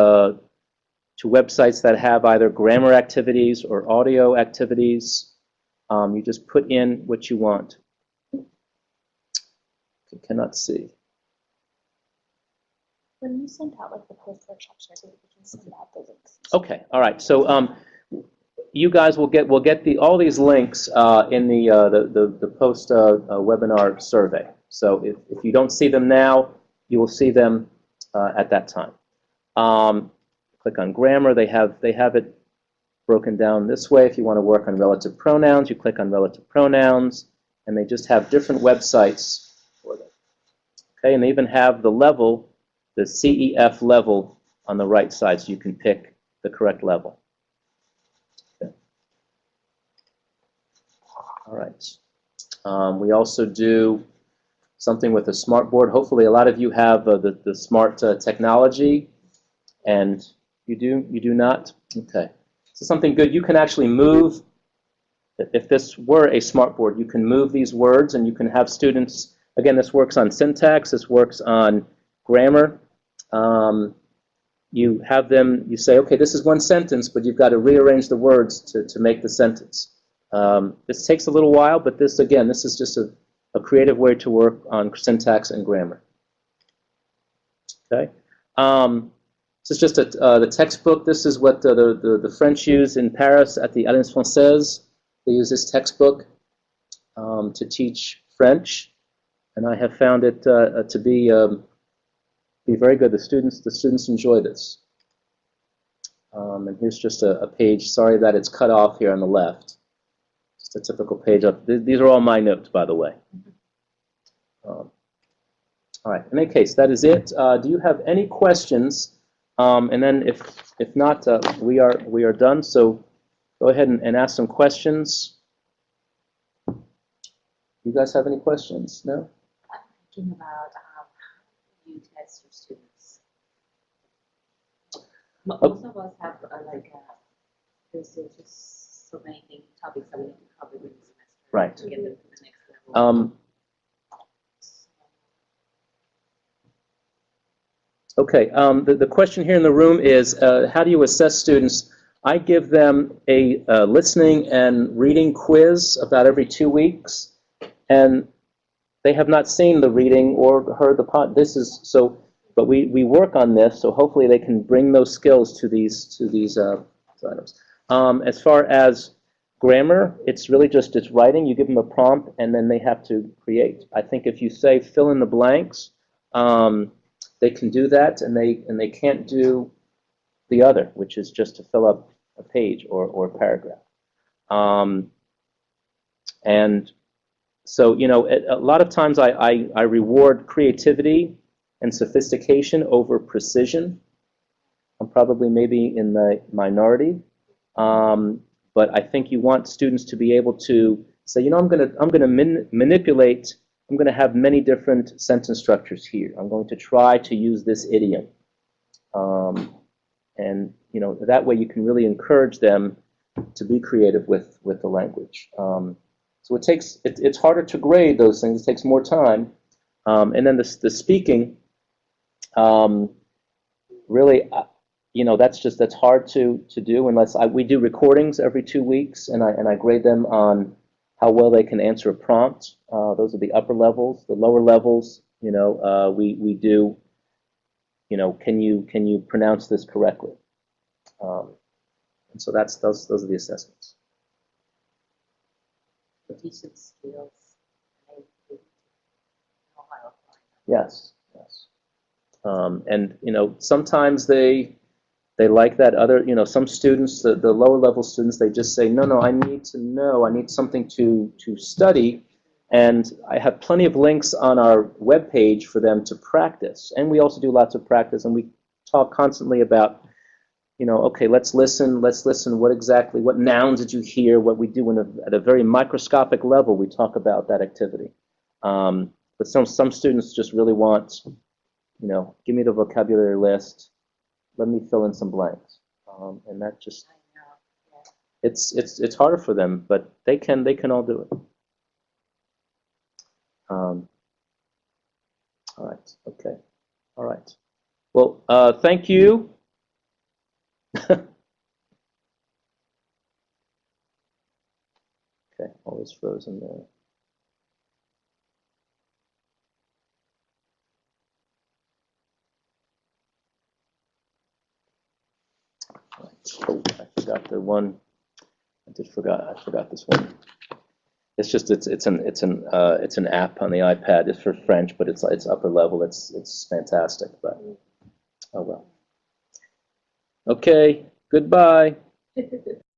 websites that have either grammar activities or audio activities. You just put in what you want. You cannot see. When you send out like the post-workshop survey, we can send out the links. Okay, all right. So you guys will get all these links in the post webinar survey. So if you don't see them now, you will see them at that time. Click on grammar. They have it broken down this way. If you want to work on relative pronouns, you click on relative pronouns, and they just have different websites for them. Okay, and they even have the level, the CEF level on the right side, so you can pick the correct level. Okay. All right. We also do something with a smart board. Hopefully a lot of you have the smart technology, and you do not? Okay. So something good, you can actually move, if this were a smart board, you can move these words and you can have students, again, this works on syntax, this works on grammar. You have them, you say, okay, this is one sentence, but you've got to rearrange the words to make the sentence. This takes a little while, but this is just a creative way to work on syntax and grammar. Okay. This is just the textbook. This is what the French use in Paris at the Alliance Française. They use this textbook to teach French, and I have found it to be very good. The students enjoy this. And here's just a page. Sorry that it's cut off here on the left. Just a typical page. These are all my notes, by the way. All right. In any case, that is it. Do you have any questions? And then if not, we are done. So go ahead and ask some questions. You guys have any questions? No? I'm thinking about how you test your students. Most of us have there's just so many topics that we need to cover in the semester. Right. To get them to the next level. Okay, the question here in the room is, how do you assess students? I give them a listening and reading quiz about every 2 weeks, and they have not seen the reading or heard the pod. But we work on this, so hopefully they can bring those skills to these items. As far as grammar, it's really just writing. You give them a prompt, and then they have to create. I think if you say fill in the blanks, they can do that, and they can't do the other, which is just to fill up a page or a paragraph. And so, a lot of times I reward creativity and sophistication over precision. I'm probably maybe in the minority, but I think you want students to be able to say, I'm going to manipulate. I'm going to have many different sentence structures here. I'm going to try to use this idiom. And that way you can really encourage them to be creative with the language. So it's harder to grade those things. It takes more time. And then the speaking, really, that's hard to do unless we do recordings every 2 weeks, and I grade them on how well they can answer a prompt. Those are the upper levels. The lower levels, we do, can you pronounce this correctly? And so those are the assessments. To teach them skills. And they know how to apply them. Yes, yes. And sometimes they like that other, some students, the lower level students, they just say, no, I need to know, I need something to study. And I have plenty of links on our webpage for them to practice. And we also do lots of practice, and we talk constantly about, okay, let's listen, what nouns did you hear, what we do at a very microscopic level, we talk about that activity. But some students just really want, give me the vocabulary list, let me fill in some blanks. And that just, I know. Yeah. it's harder for them, but they can all do it. All right, okay, all right. Well, thank you. Okay, always frozen there. Oh, I forgot the one. I forgot this one. It's just it's an app on the iPad. It's for French, but it's upper level. It's fantastic. But oh well. Okay. Goodbye.